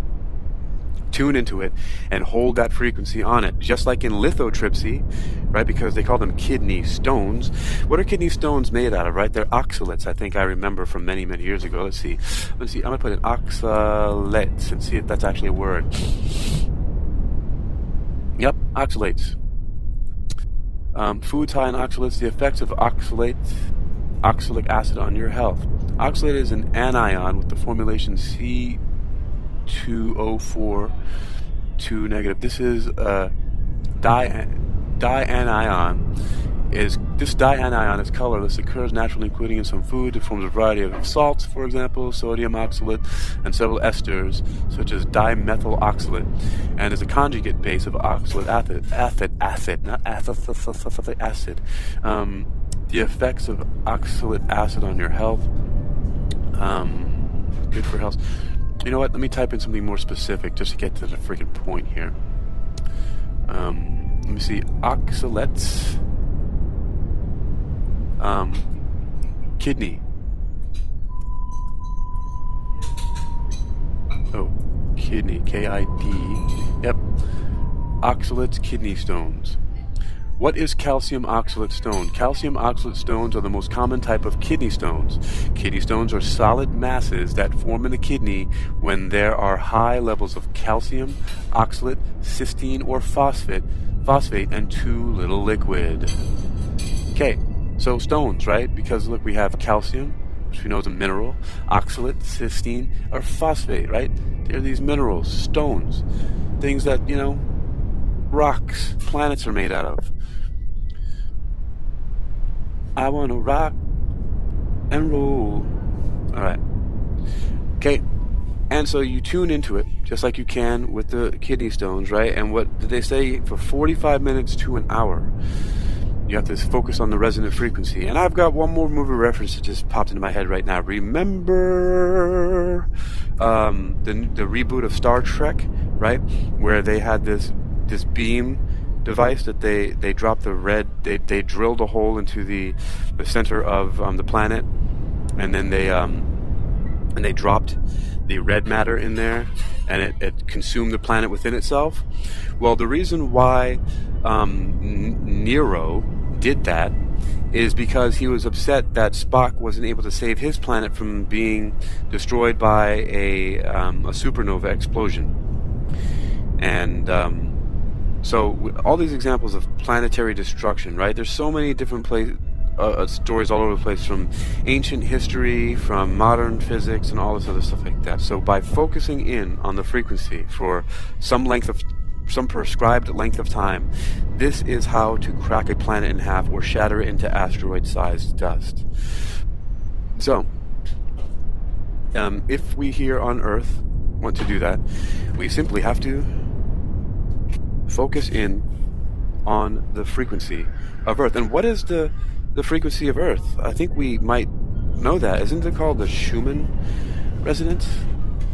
tune into it, and hold that frequency on it. Just like in lithotripsy, right? Because they call them kidney stones. What are kidney stones made out of, right? They're oxalates. I think I remember from many, many years ago. Let's see. I'm going to put in oxalates and see if that's actually a word. Yep, oxalates. Foods high in oxalates, the effects of oxalic acid on your health. Oxalate is an anion with the formulation C2O4 2 negative. This is a dianion. This dianion is colorless, occurs naturally, including in some food. It forms a variety of salts, for example, sodium oxalate, and several esters, such as dimethyl oxalate, and is a conjugate base of oxalic acid. The effects of oxalic acid on your health. Good for health. You know what? Let me type in something more specific just to get to the freaking point here. Let me see. Oxalates. Kidney. Oh, kidney. K-I-D. Yep. Oxalates, kidney stones. What is calcium oxalate stone? Calcium oxalate stones are the most common type of kidney stones. Kidney stones are solid masses that form in the kidney when there are high levels of calcium, oxalate, cysteine, or phosphate, and too little liquid. Okay, so stones, right? Because look, we have calcium, which we know is a mineral, oxalate, cysteine, or phosphate, right? They're these minerals, stones, things that, rocks, planets are made out of. I want to rock and roll. All right. Okay. And so you tune into it, just like you can with the kidney stones, right? And what did they say? For 45 minutes to an hour, you have to focus on the resonant frequency. And I've got one more movie reference that just popped into my head right now. Remember the reboot of Star Trek, right? Where they had this beam device that they dropped they drilled a hole into the center of the planet, and then they dropped the red matter in there, and it consumed the planet within itself. Well, the reason why Nero did that is because he was upset that Spock wasn't able to save his planet from being destroyed by a supernova explosion. And so all these examples of planetary destruction, right? There's so many different stories all over the place, from ancient history, from modern physics, and all this other stuff like that. So by focusing in on the frequency for some prescribed length of time, this is how to crack a planet in half or shatter it into asteroid-sized dust. So, if we here on Earth want to do that, we simply have to focus in on the frequency of Earth. And what is the frequency of Earth? I think we might know that. Isn't it called the Schumann resonance?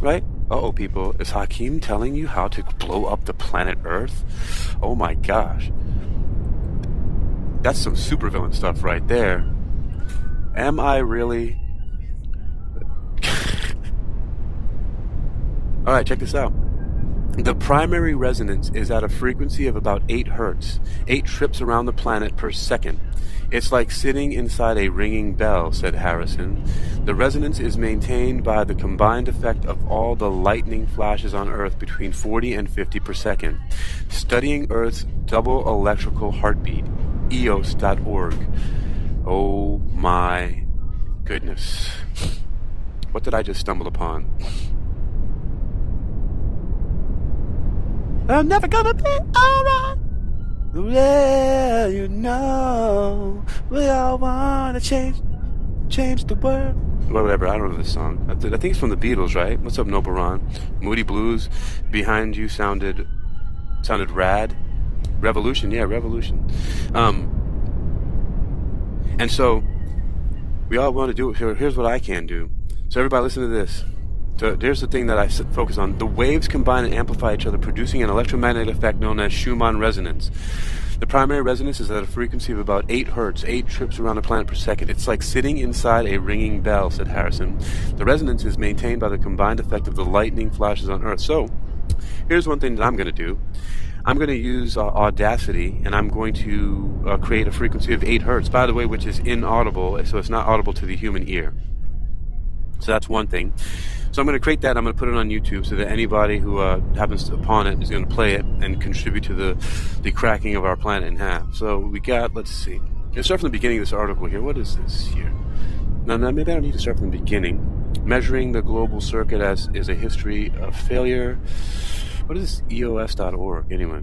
Right? Uh-oh, people. Is Hakeem telling you how to blow up the planet Earth? Oh my gosh. That's some supervillain stuff right there. Am I really? Alright, check this out. The primary resonance is at a frequency of about 8 hertz, 8 trips around the planet per second. It's like sitting inside a ringing bell, said Harrison. The resonance is maintained by the combined effect of all the lightning flashes on Earth between 40 and 50 per second. Studying Earth's double electrical heartbeat, EOS.org. Oh my goodness. What did I just stumble upon? I'm never gonna be alright. Yeah, you know, we all wanna change the world. Whatever, I don't know this song. I think it's from the Beatles, right? What's up, Noble Ron? Moody Blues, behind you sounded rad. Revolution, yeah, Revolution. And so, we all want to do it. Here's what I can do. So everybody listen to this. So here's the thing that I focus on. The waves combine and amplify each other, producing an electromagnetic effect known as Schumann resonance. The primary resonance is at a frequency of about 8 hertz, 8 trips around the planet per second. It's like sitting inside a ringing bell, said Harrison. The resonance is maintained by the combined effect of the lightning flashes on Earth. So, here's one thing that I'm going to do. I'm going to use Audacity, and I'm going to create a frequency of 8 hertz, by the way, which is inaudible, so it's not audible to the human ear. So that's one thing. So I'm going to create that. I'm going to put it on YouTube so that anybody who happens upon it is going to play it and contribute to the cracking of our planet in half. So we got, let's see. Let's start from the beginning of this article here. What is this here? Now maybe I don't need to start from the beginning. Measuring the global circuit is a history of failure. What is EOS.org anyway?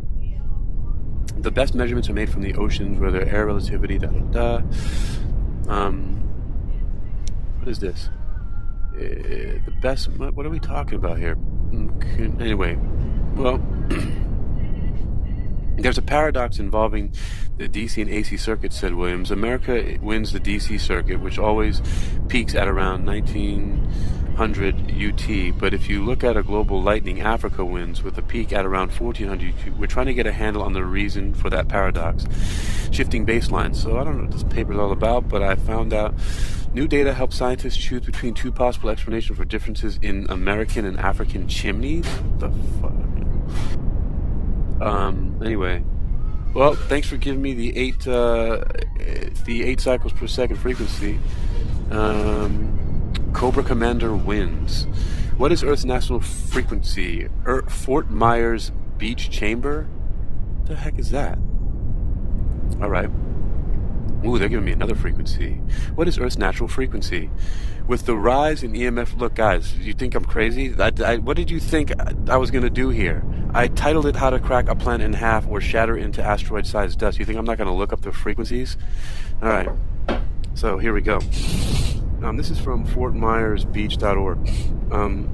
The best measurements are made from the oceans where their air relativity, What is this? The best, what are we talking about here? Anyway, well, there's a paradox involving the DC and AC circuits, said Williams. America wins the DC circuit, which always peaks at around 1900 UT, but if you look at a global lightning, Africa wins with a peak at around 1400 UT. We're trying to get a handle on the reason for that paradox. Shifting baselines. So I don't know what this paper is all about, but I found out new data helps scientists choose between two possible explanations for differences in American and African chimneys. What the fuck? Anyway, well, thanks for giving me the 8 cycles per second frequency. Cobra Commander wins. What is Earth's national frequency? Fort Myers Beach Chamber? What the heck is that? Alright. Ooh, they're giving me another frequency. What is Earth's natural frequency? With the rise in EMF... Look, guys, you think I'm crazy? What did you think I was going to do here? I titled it How to Crack a Planet in Half or Shatter into Asteroid-Sized Dust. You think I'm not going to look up the frequencies? Alright. So, here we go. This is from fortmyersbeach.org.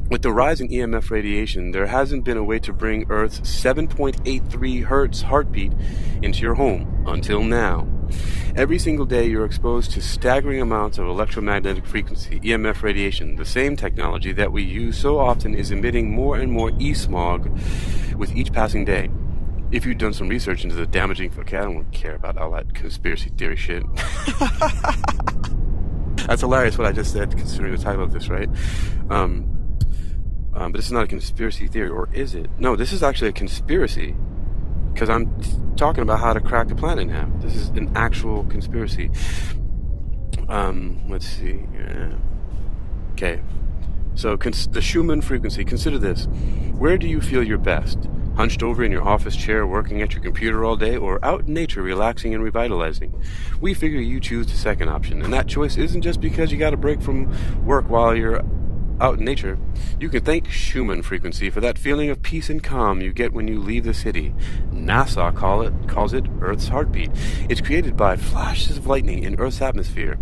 With the rise in EMF radiation, there hasn't been a way to bring Earth's 7.83 hertz heartbeat into your home until now. Every single day you're exposed to staggering amounts of electromagnetic frequency, EMF radiation. The same technology that we use so often is emitting more and more e-smog with each passing day. If you've done some research into the damaging... Okay, I don't care about all that conspiracy theory shit. That's hilarious what I just said, considering the title of this, right? But this is not a conspiracy theory, or is it? No, this is actually a conspiracy, because I'm talking about how to crack the planet in half. This is an actual conspiracy. Let's see. Okay. So, the Schumann frequency, consider this. Where do you feel your best? Hunched over in your office chair, working at your computer all day, or out in nature, relaxing and revitalizing? We figure you choose the second option, and that choice isn't just because you got a break from work while you're out in nature. You can thank Schumann frequency for that feeling of peace and calm you get when you leave the city. NASA calls it Earth's heartbeat. It's created by flashes of lightning in Earth's atmosphere.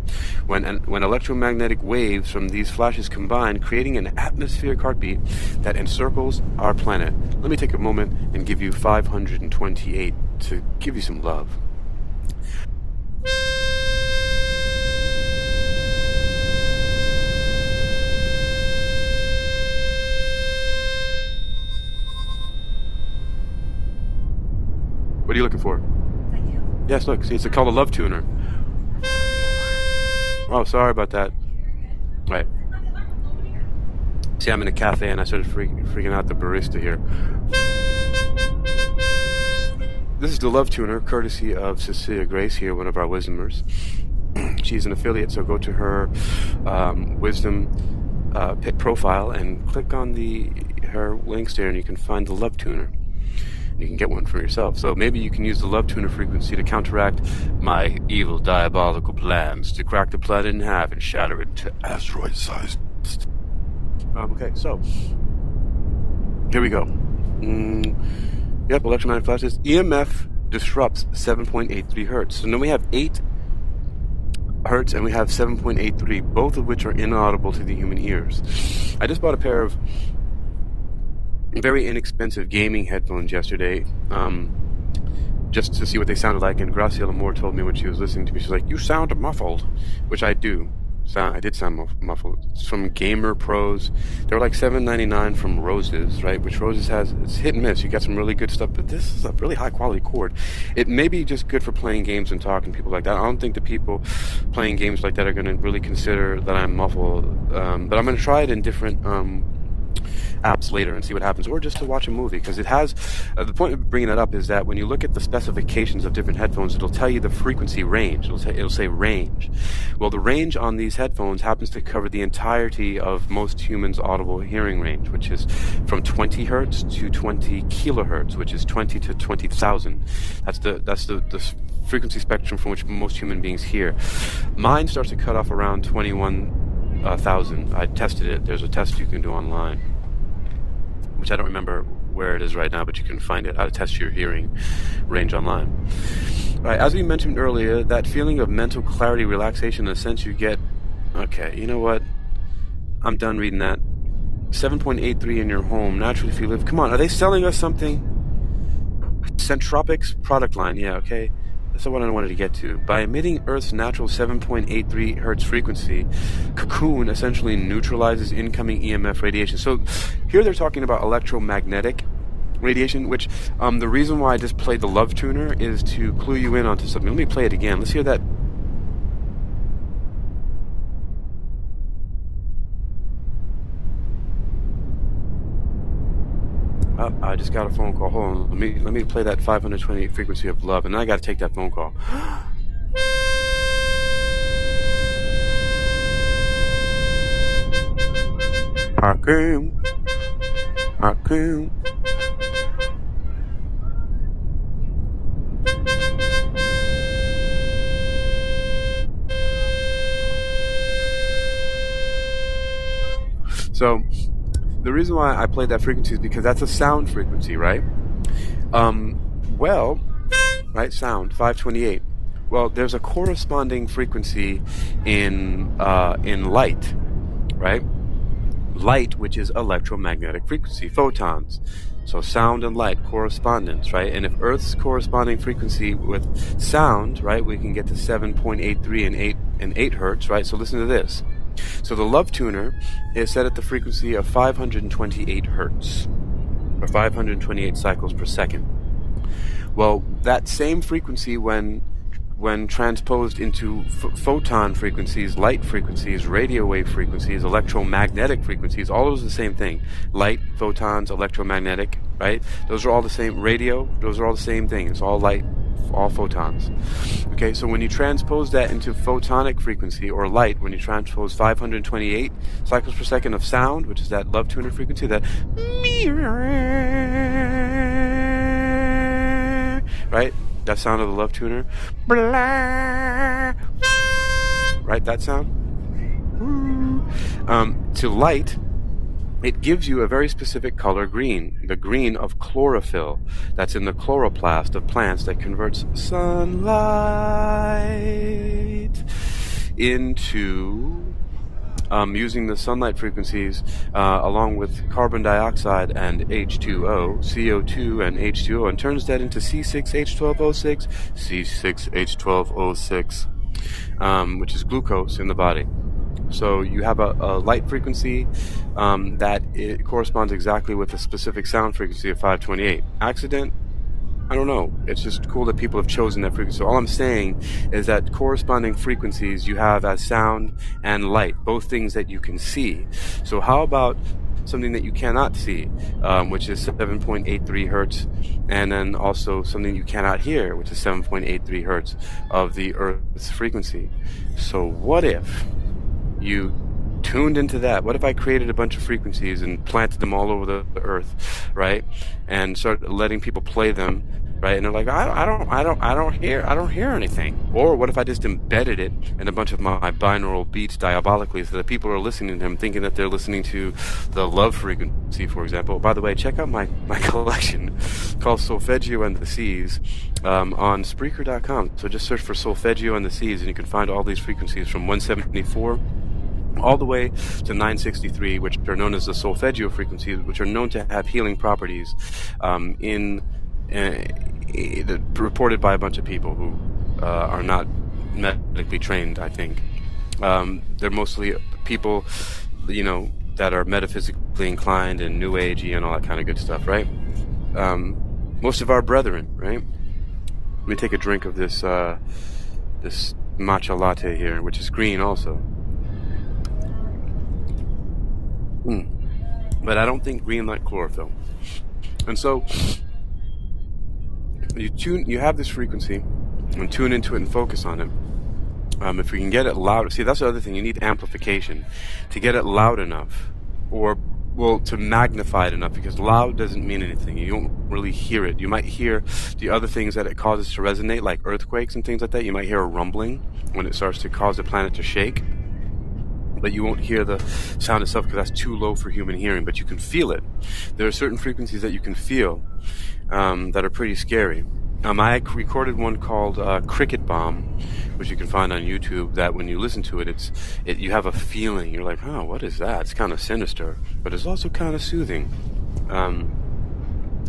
When electromagnetic waves from these flashes combine, creating an atmospheric heartbeat that encircles our planet. Let me take a moment and give you 528 to give you some love. What are you looking for? Thank you. Yes, look, see, it's called a love tuner. Oh, sorry about that. Right. See, I'm in a cafe and I started freaking out the barista here. This is the Love Tuner, courtesy of Cecilia Grace here, one of our wisdomers. She's an affiliate, so go to her wisdom profile and click on her links there, and you can find the Love Tuner. You can get one for yourself. So maybe you can use the Love Tuner frequency to counteract my evil, diabolical plans to crack the planet in half and shatter it to asteroid-sized. Okay, so here we go. Yep, electromagnetic flashes. EMF disrupts 7.83 hertz. And then we have 8 hertz and we have 7.83, both of which are inaudible to the human ears. I just bought a pair of very inexpensive gaming headphones yesterday, just to see what they sounded like. And Graciela Moore told me when she was listening to me, she's like, "You sound muffled," which I do. I did sound muffled. It's from Gamer Pros. They were like $7.99 from Roses, right? Which Roses it's hit and miss. You got some really good stuff, but this is a really high quality cord. It may be just good for playing games and talking to people like that. I don't think the people playing games like that are going to really consider that I'm muffled. But I'm going to try it in different apps later and see what happens, or just to watch a movie, because it has the point of bringing that up is that when you look at the specifications of different headphones, it'll tell you the frequency range. It'll say range. Well, the range on these headphones happens to cover the entirety of most humans' audible hearing range, which is from 20 hertz to 20 kilohertz, which is 20 to 20,000. That's the frequency spectrum from which most human beings hear. Mine starts to cut off around 21,000. I tested it. There's a test you can do online, which I don't remember where it is right now, but you can find it, how to test your hearing range online. All right, as we mentioned earlier, that feeling of mental clarity, relaxation, in a sense you get, okay, you know what? I'm done reading that. 7.83 in your home, naturally if you live. Come on, are they selling us something? Centropics product line, yeah, okay. That's the one I wanted to get to. By emitting Earth's natural 7.83 hertz frequency, Cocoon essentially neutralizes incoming EMF radiation. So here they're talking about electromagnetic radiation, which the reason why I just played the Love Tuner is to clue you in onto something. Let me play it again. Let's hear that. I just got a phone call. Hold on. Let me play that 528 frequency of love, and then I got to take that phone call. Hakim. So the reason why I played that frequency is because that's a sound frequency, right? Right, sound 528. Well, there's a corresponding frequency in light, right? Light, which is electromagnetic frequency, photons. So sound and light, correspondence, right? And if Earth's corresponding frequency with sound, right, we can get to 7.83 and 8 hertz, right? So listen to this. So the Love Tuner is set at the frequency of 528 hertz, or 528 cycles per second. Well, that same frequency, when transposed into photon frequencies, light frequencies, radio wave frequencies, electromagnetic frequencies, all those are the same thing. Light, photons, electromagnetic, right? Those are all the same. Radio, those are all the same thing. It's all light, all photons. Okay, so when you transpose that into photonic frequency, or light, when you transpose 528 cycles per second of sound, which is that Love Tuner frequency, that right? That sound of the Love Tuner. Right, that sound? To light, it gives you a very specific color green, the green of chlorophyll that's in the chloroplast of plants that converts sunlight into, using the sunlight frequencies along with carbon dioxide and H2O, CO2 and H2O, and turns that into C6H12O6, C6H12O6, which is glucose in the body. So you have a light frequency that it corresponds exactly with a specific sound frequency of 528. Accident? I don't know. It's just cool that people have chosen that frequency. So all I'm saying is that corresponding frequencies you have as sound and light, both things that you can see. So how about something that you cannot see, which is 7.83 hertz, and then also something you cannot hear, which is 7.83 hertz of the Earth's frequency. So what if you tuned into that? What if I created a bunch of frequencies and planted them all over the Earth, right? And started letting people play them, right? And they're like, I don't hear anything. Or what if I just embedded it in a bunch of my binaural beats diabolically, so that people are listening to them thinking that they're listening to the love frequency, for example. By the way, check out my collection called Solfeggio and the Seas on Spreaker.com. So just search for Solfeggio and the Seas, and you can find all these frequencies from 174 all the way to 963, which are known as the solfeggio frequencies, which are known to have healing properties, reported by a bunch of people who are not medically trained, I think. They're mostly people, that are metaphysically inclined and new agey and all that kind of good stuff, right? Most of our brethren, right? Let me take a drink of this this matcha latte here, which is green also. But I don't think green like chlorophyll. And so you have this frequency and tune into it and focus on it. If we can get it loud, see, that's the other thing. You need amplification to get it loud enough, or to magnify it enough, because loud doesn't mean anything. You don't really hear it. You might hear the other things that it causes to resonate, like earthquakes and things like that. You might hear a rumbling when it starts to cause the planet to shake. But you won't hear the sound itself because that's too low for human hearing, but you can feel it. There are certain frequencies that you can feel that are pretty scary. I recorded one called Cricket Bomb, which you can find on YouTube, that when you listen to it, you have a feeling. You're like, oh, what is that? It's kind of sinister, but it's also kind of soothing.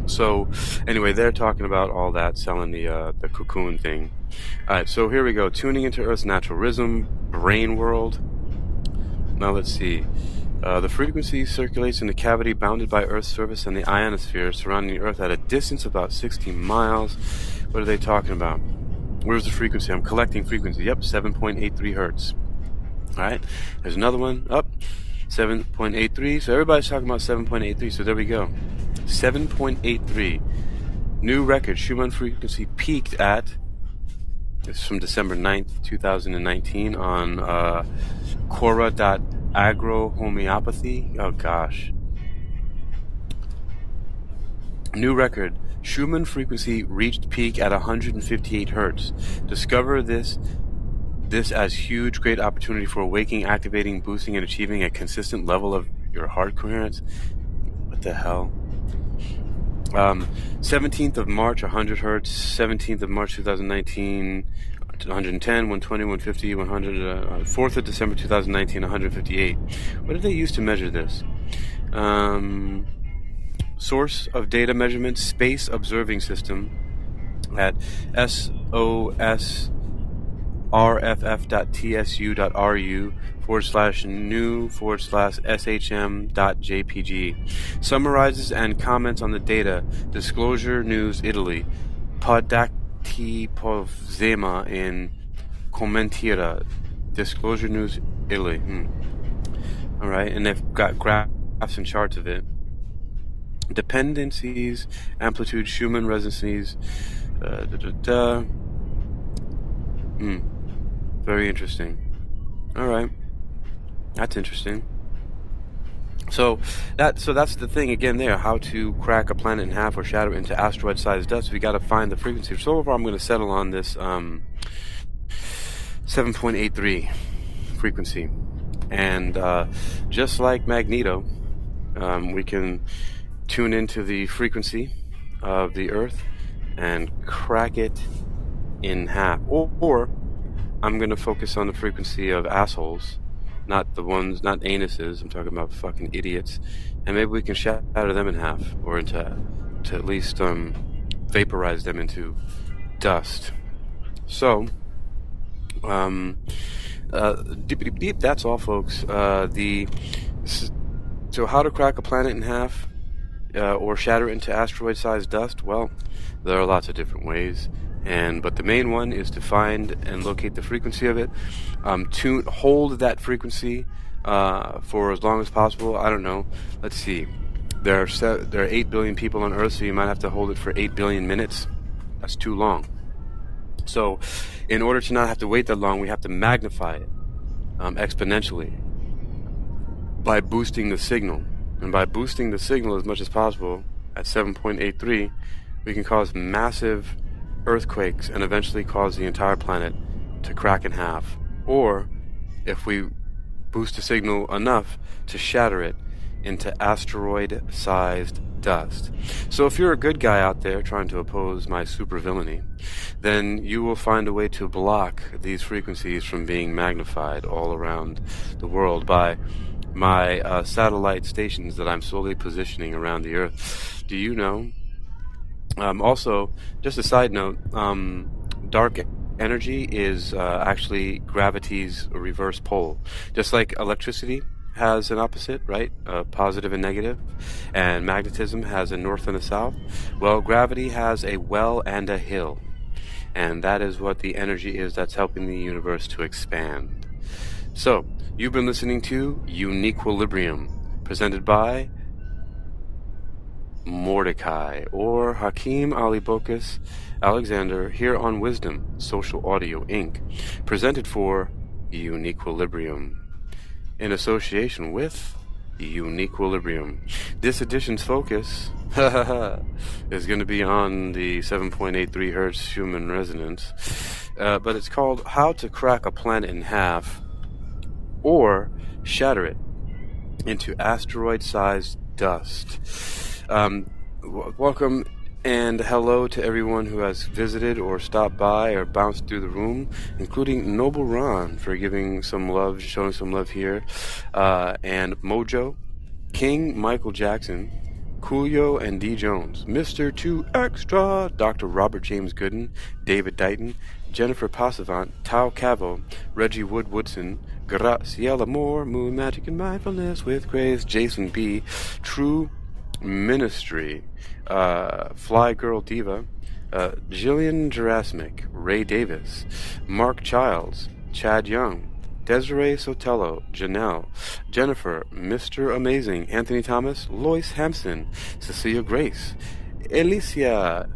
So anyway, they're talking about all that, selling the cocoon thing. All right, so here we go. Tuning into Earth's natural rhythm, brain world. Now let's see. The frequency circulates in a cavity bounded by Earth's surface and the ionosphere surrounding the Earth at a distance of about 60 miles. What are they talking about? Where's the frequency? I'm collecting frequency. Yep, 7.83 hertz. All right. There's another one. Up. 7.83. So everybody's talking about 7.83. So there we go. 7.83. New record. Schumann frequency peaked at... It's from December 9th, 2019 on Quora.agrohomeopathy. Oh, gosh. New record. Schumann frequency reached peak at 158 hertz. Discover this as huge, great opportunity for awakening, activating, boosting, and achieving a consistent level of your heart coherence. What the hell? 17th of March, 100 hertz. 17th of March, 2019, 110, 120, 150, 100. 4th of December, 2019, 158. What did they use to measure this? Source of data measurement, Space Observing System at sosrff.tsu.ru/new/shm.jpg. Summarizes and comments on the data. Disclosure News Italy. Podacti-povzema in Commentira. Disclosure News Italy. Alright, and they've got graphs and charts of it. Dependencies, amplitude, Schumann resonances. Very interesting. Alright. That's interesting. So that's the thing again there, how to crack a planet in half or shatter it into asteroid-sized dust. We got to find the frequency. So overall, I'm going to settle on this 7.83 frequency. And just like Magneto, we can tune into the frequency of the Earth and crack it in half. Or I'm going to focus on the frequency of assholes, not anuses. I'm talking about fucking idiots. And maybe we can shatter them in half, or to at least vaporize them into dust. So, deep, that's all, folks. So how to crack a planet in half, or shatter it into asteroid-sized dust? Well, There are lots of different ways, but the main one is to find and locate the frequency of it. Hold that frequency for as long as possible. I don't know. Let's see. There are 8 billion people on Earth, so you might have to hold it for 8 billion minutes. That's too long. So, in order to not have to wait that long, we have to magnify it exponentially by boosting the signal. And by boosting the signal as much as possible at 7.83, we can cause massive earthquakes and eventually cause the entire planet to crack in half. Or, if we boost the signal enough, to shatter it into asteroid-sized dust. So if you're a good guy out there trying to oppose my supervillainy, then you will find a way to block these frequencies from being magnified all around the world by my satellite stations that I'm slowly positioning around the Earth. Do you know? Also, just a side note, dark energy is actually gravity's reverse pole. Just like electricity has an opposite, right? Positive and negative. And magnetism has a north and a south. Well, gravity has a well and a hill. And that is what the energy is that's helping the universe to expand. So, you've been listening to UniquilibriuM, presented by Mordecai, or Hakeem Ali Bokus Alexander, here on Wisdom Social Audio Inc., presented for UniquilibriuM, in association with UniquilibriuM. This edition's focus is going to be on the 7.83 Hertz Schumann resonance, but it's called How to Crack a Planet in Half or Shatter It into Asteroid-Sized Dust. Welcome and hello to everyone who has visited or stopped by or bounced through the room, including Noble Ron for giving some love, showing some love here, and Mojo, King Michael Jackson, Coolio and D. Jones, Mr. 2 Extra, Dr. Robert James Gooden, David Dighton, Jennifer Passavant, Tao Cavo, Reggie Woodson, Graciela Moore, Moon Magic and Mindfulness with Grace, Jason B., True Ministry, Fly Girl Diva, Jillian Gerasmic, Ray Davis, Mark Childs, Chad Young, Desiree Sotelo, Janelle, Jennifer, Mr. Amazing, Anthony Thomas, Lois Hampson, Cecilia Grace, Alicia,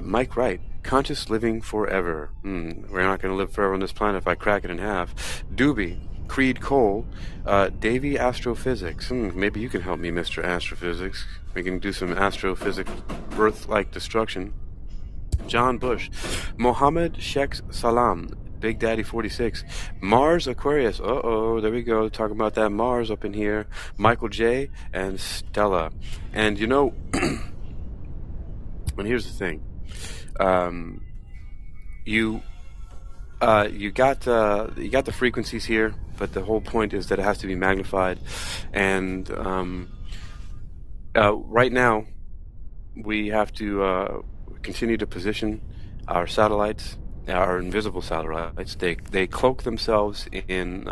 Mike Wright, Conscious Living Forever. We're not going to live forever on this planet if I crack it in half. Doobie, Creed Cole, Davey Astrophysics. Maybe you can help me, Mr. Astrophysics. We can do some astrophysics, Earth-like destruction. John Bush, Mohammed Sheikh Salam, Big Daddy 46, Mars Aquarius. There we go. Talking about that Mars up in here. Michael J. and Stella. And you know, and here's the thing. You got the frequencies here, but the whole point is that it has to be magnified. And right now, we have to continue to position our satellites, our invisible satellites. They cloak themselves in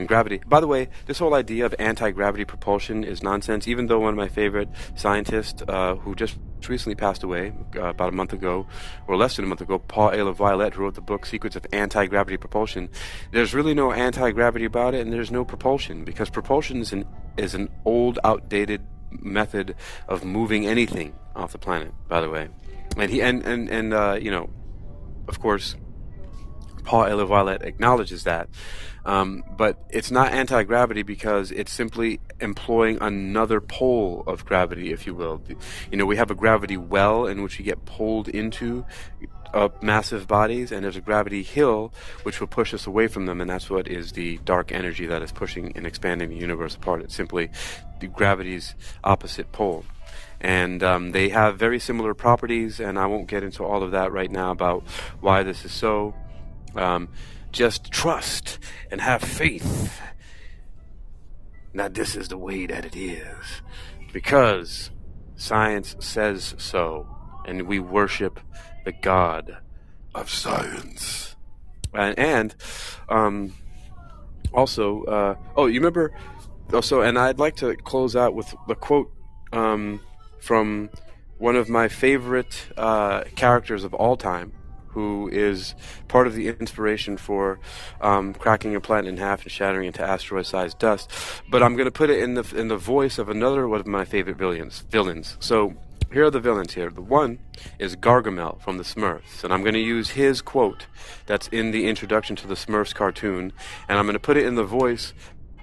gravity. By the way, this whole idea of anti-gravity propulsion is nonsense. Even though one of my favorite scientists, who just recently passed away about a month ago, or less than a month ago, Paul A. LaViolette, who wrote the book Secrets of Anti-Gravity Propulsion, there's really no anti-gravity about it, and there's no propulsion, because propulsion is an old, outdated method of moving anything off the planet, by the way. And he you know, of course, Paul A. LaViolette acknowledges that. But it's not anti-gravity because it's simply employing another pole of gravity, if you will. You know, we have a gravity well in which we get pulled into massive bodies, and there's a gravity hill which will push us away from them, and that's what is the dark energy that is pushing and expanding the universe apart. It's simply the gravity's opposite pole. And they have very similar properties, and I won't get into all of that right now about why this is so. Just trust and have faith. Now this is the way that it is, because science says so, and we worship the God of science. And also, you remember? Also, and I'd like to close out with the quote from one of my favorite characters of all time, who is part of the inspiration for cracking a planet in half and shattering into asteroid-sized dust. But I'm going to put it in the voice of another one of my favorite villains. So here are the villains here. The one is Gargamel from the Smurfs, and I'm going to use his quote that's in the introduction to the Smurfs cartoon, and I'm going to put it in the voice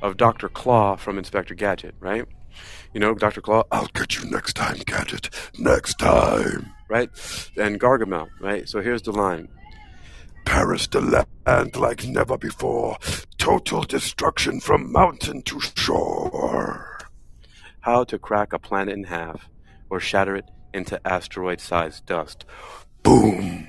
of Dr. Claw from Inspector Gadget, right? You know, Dr. Claw, I'll get you next time, Gadget. Next time. Right? And Gargamel, right? So here's the line. Perish the land like never before. Total destruction from mountain to shore. How to crack a planet in half or shatter it into asteroid-sized dust. Boom!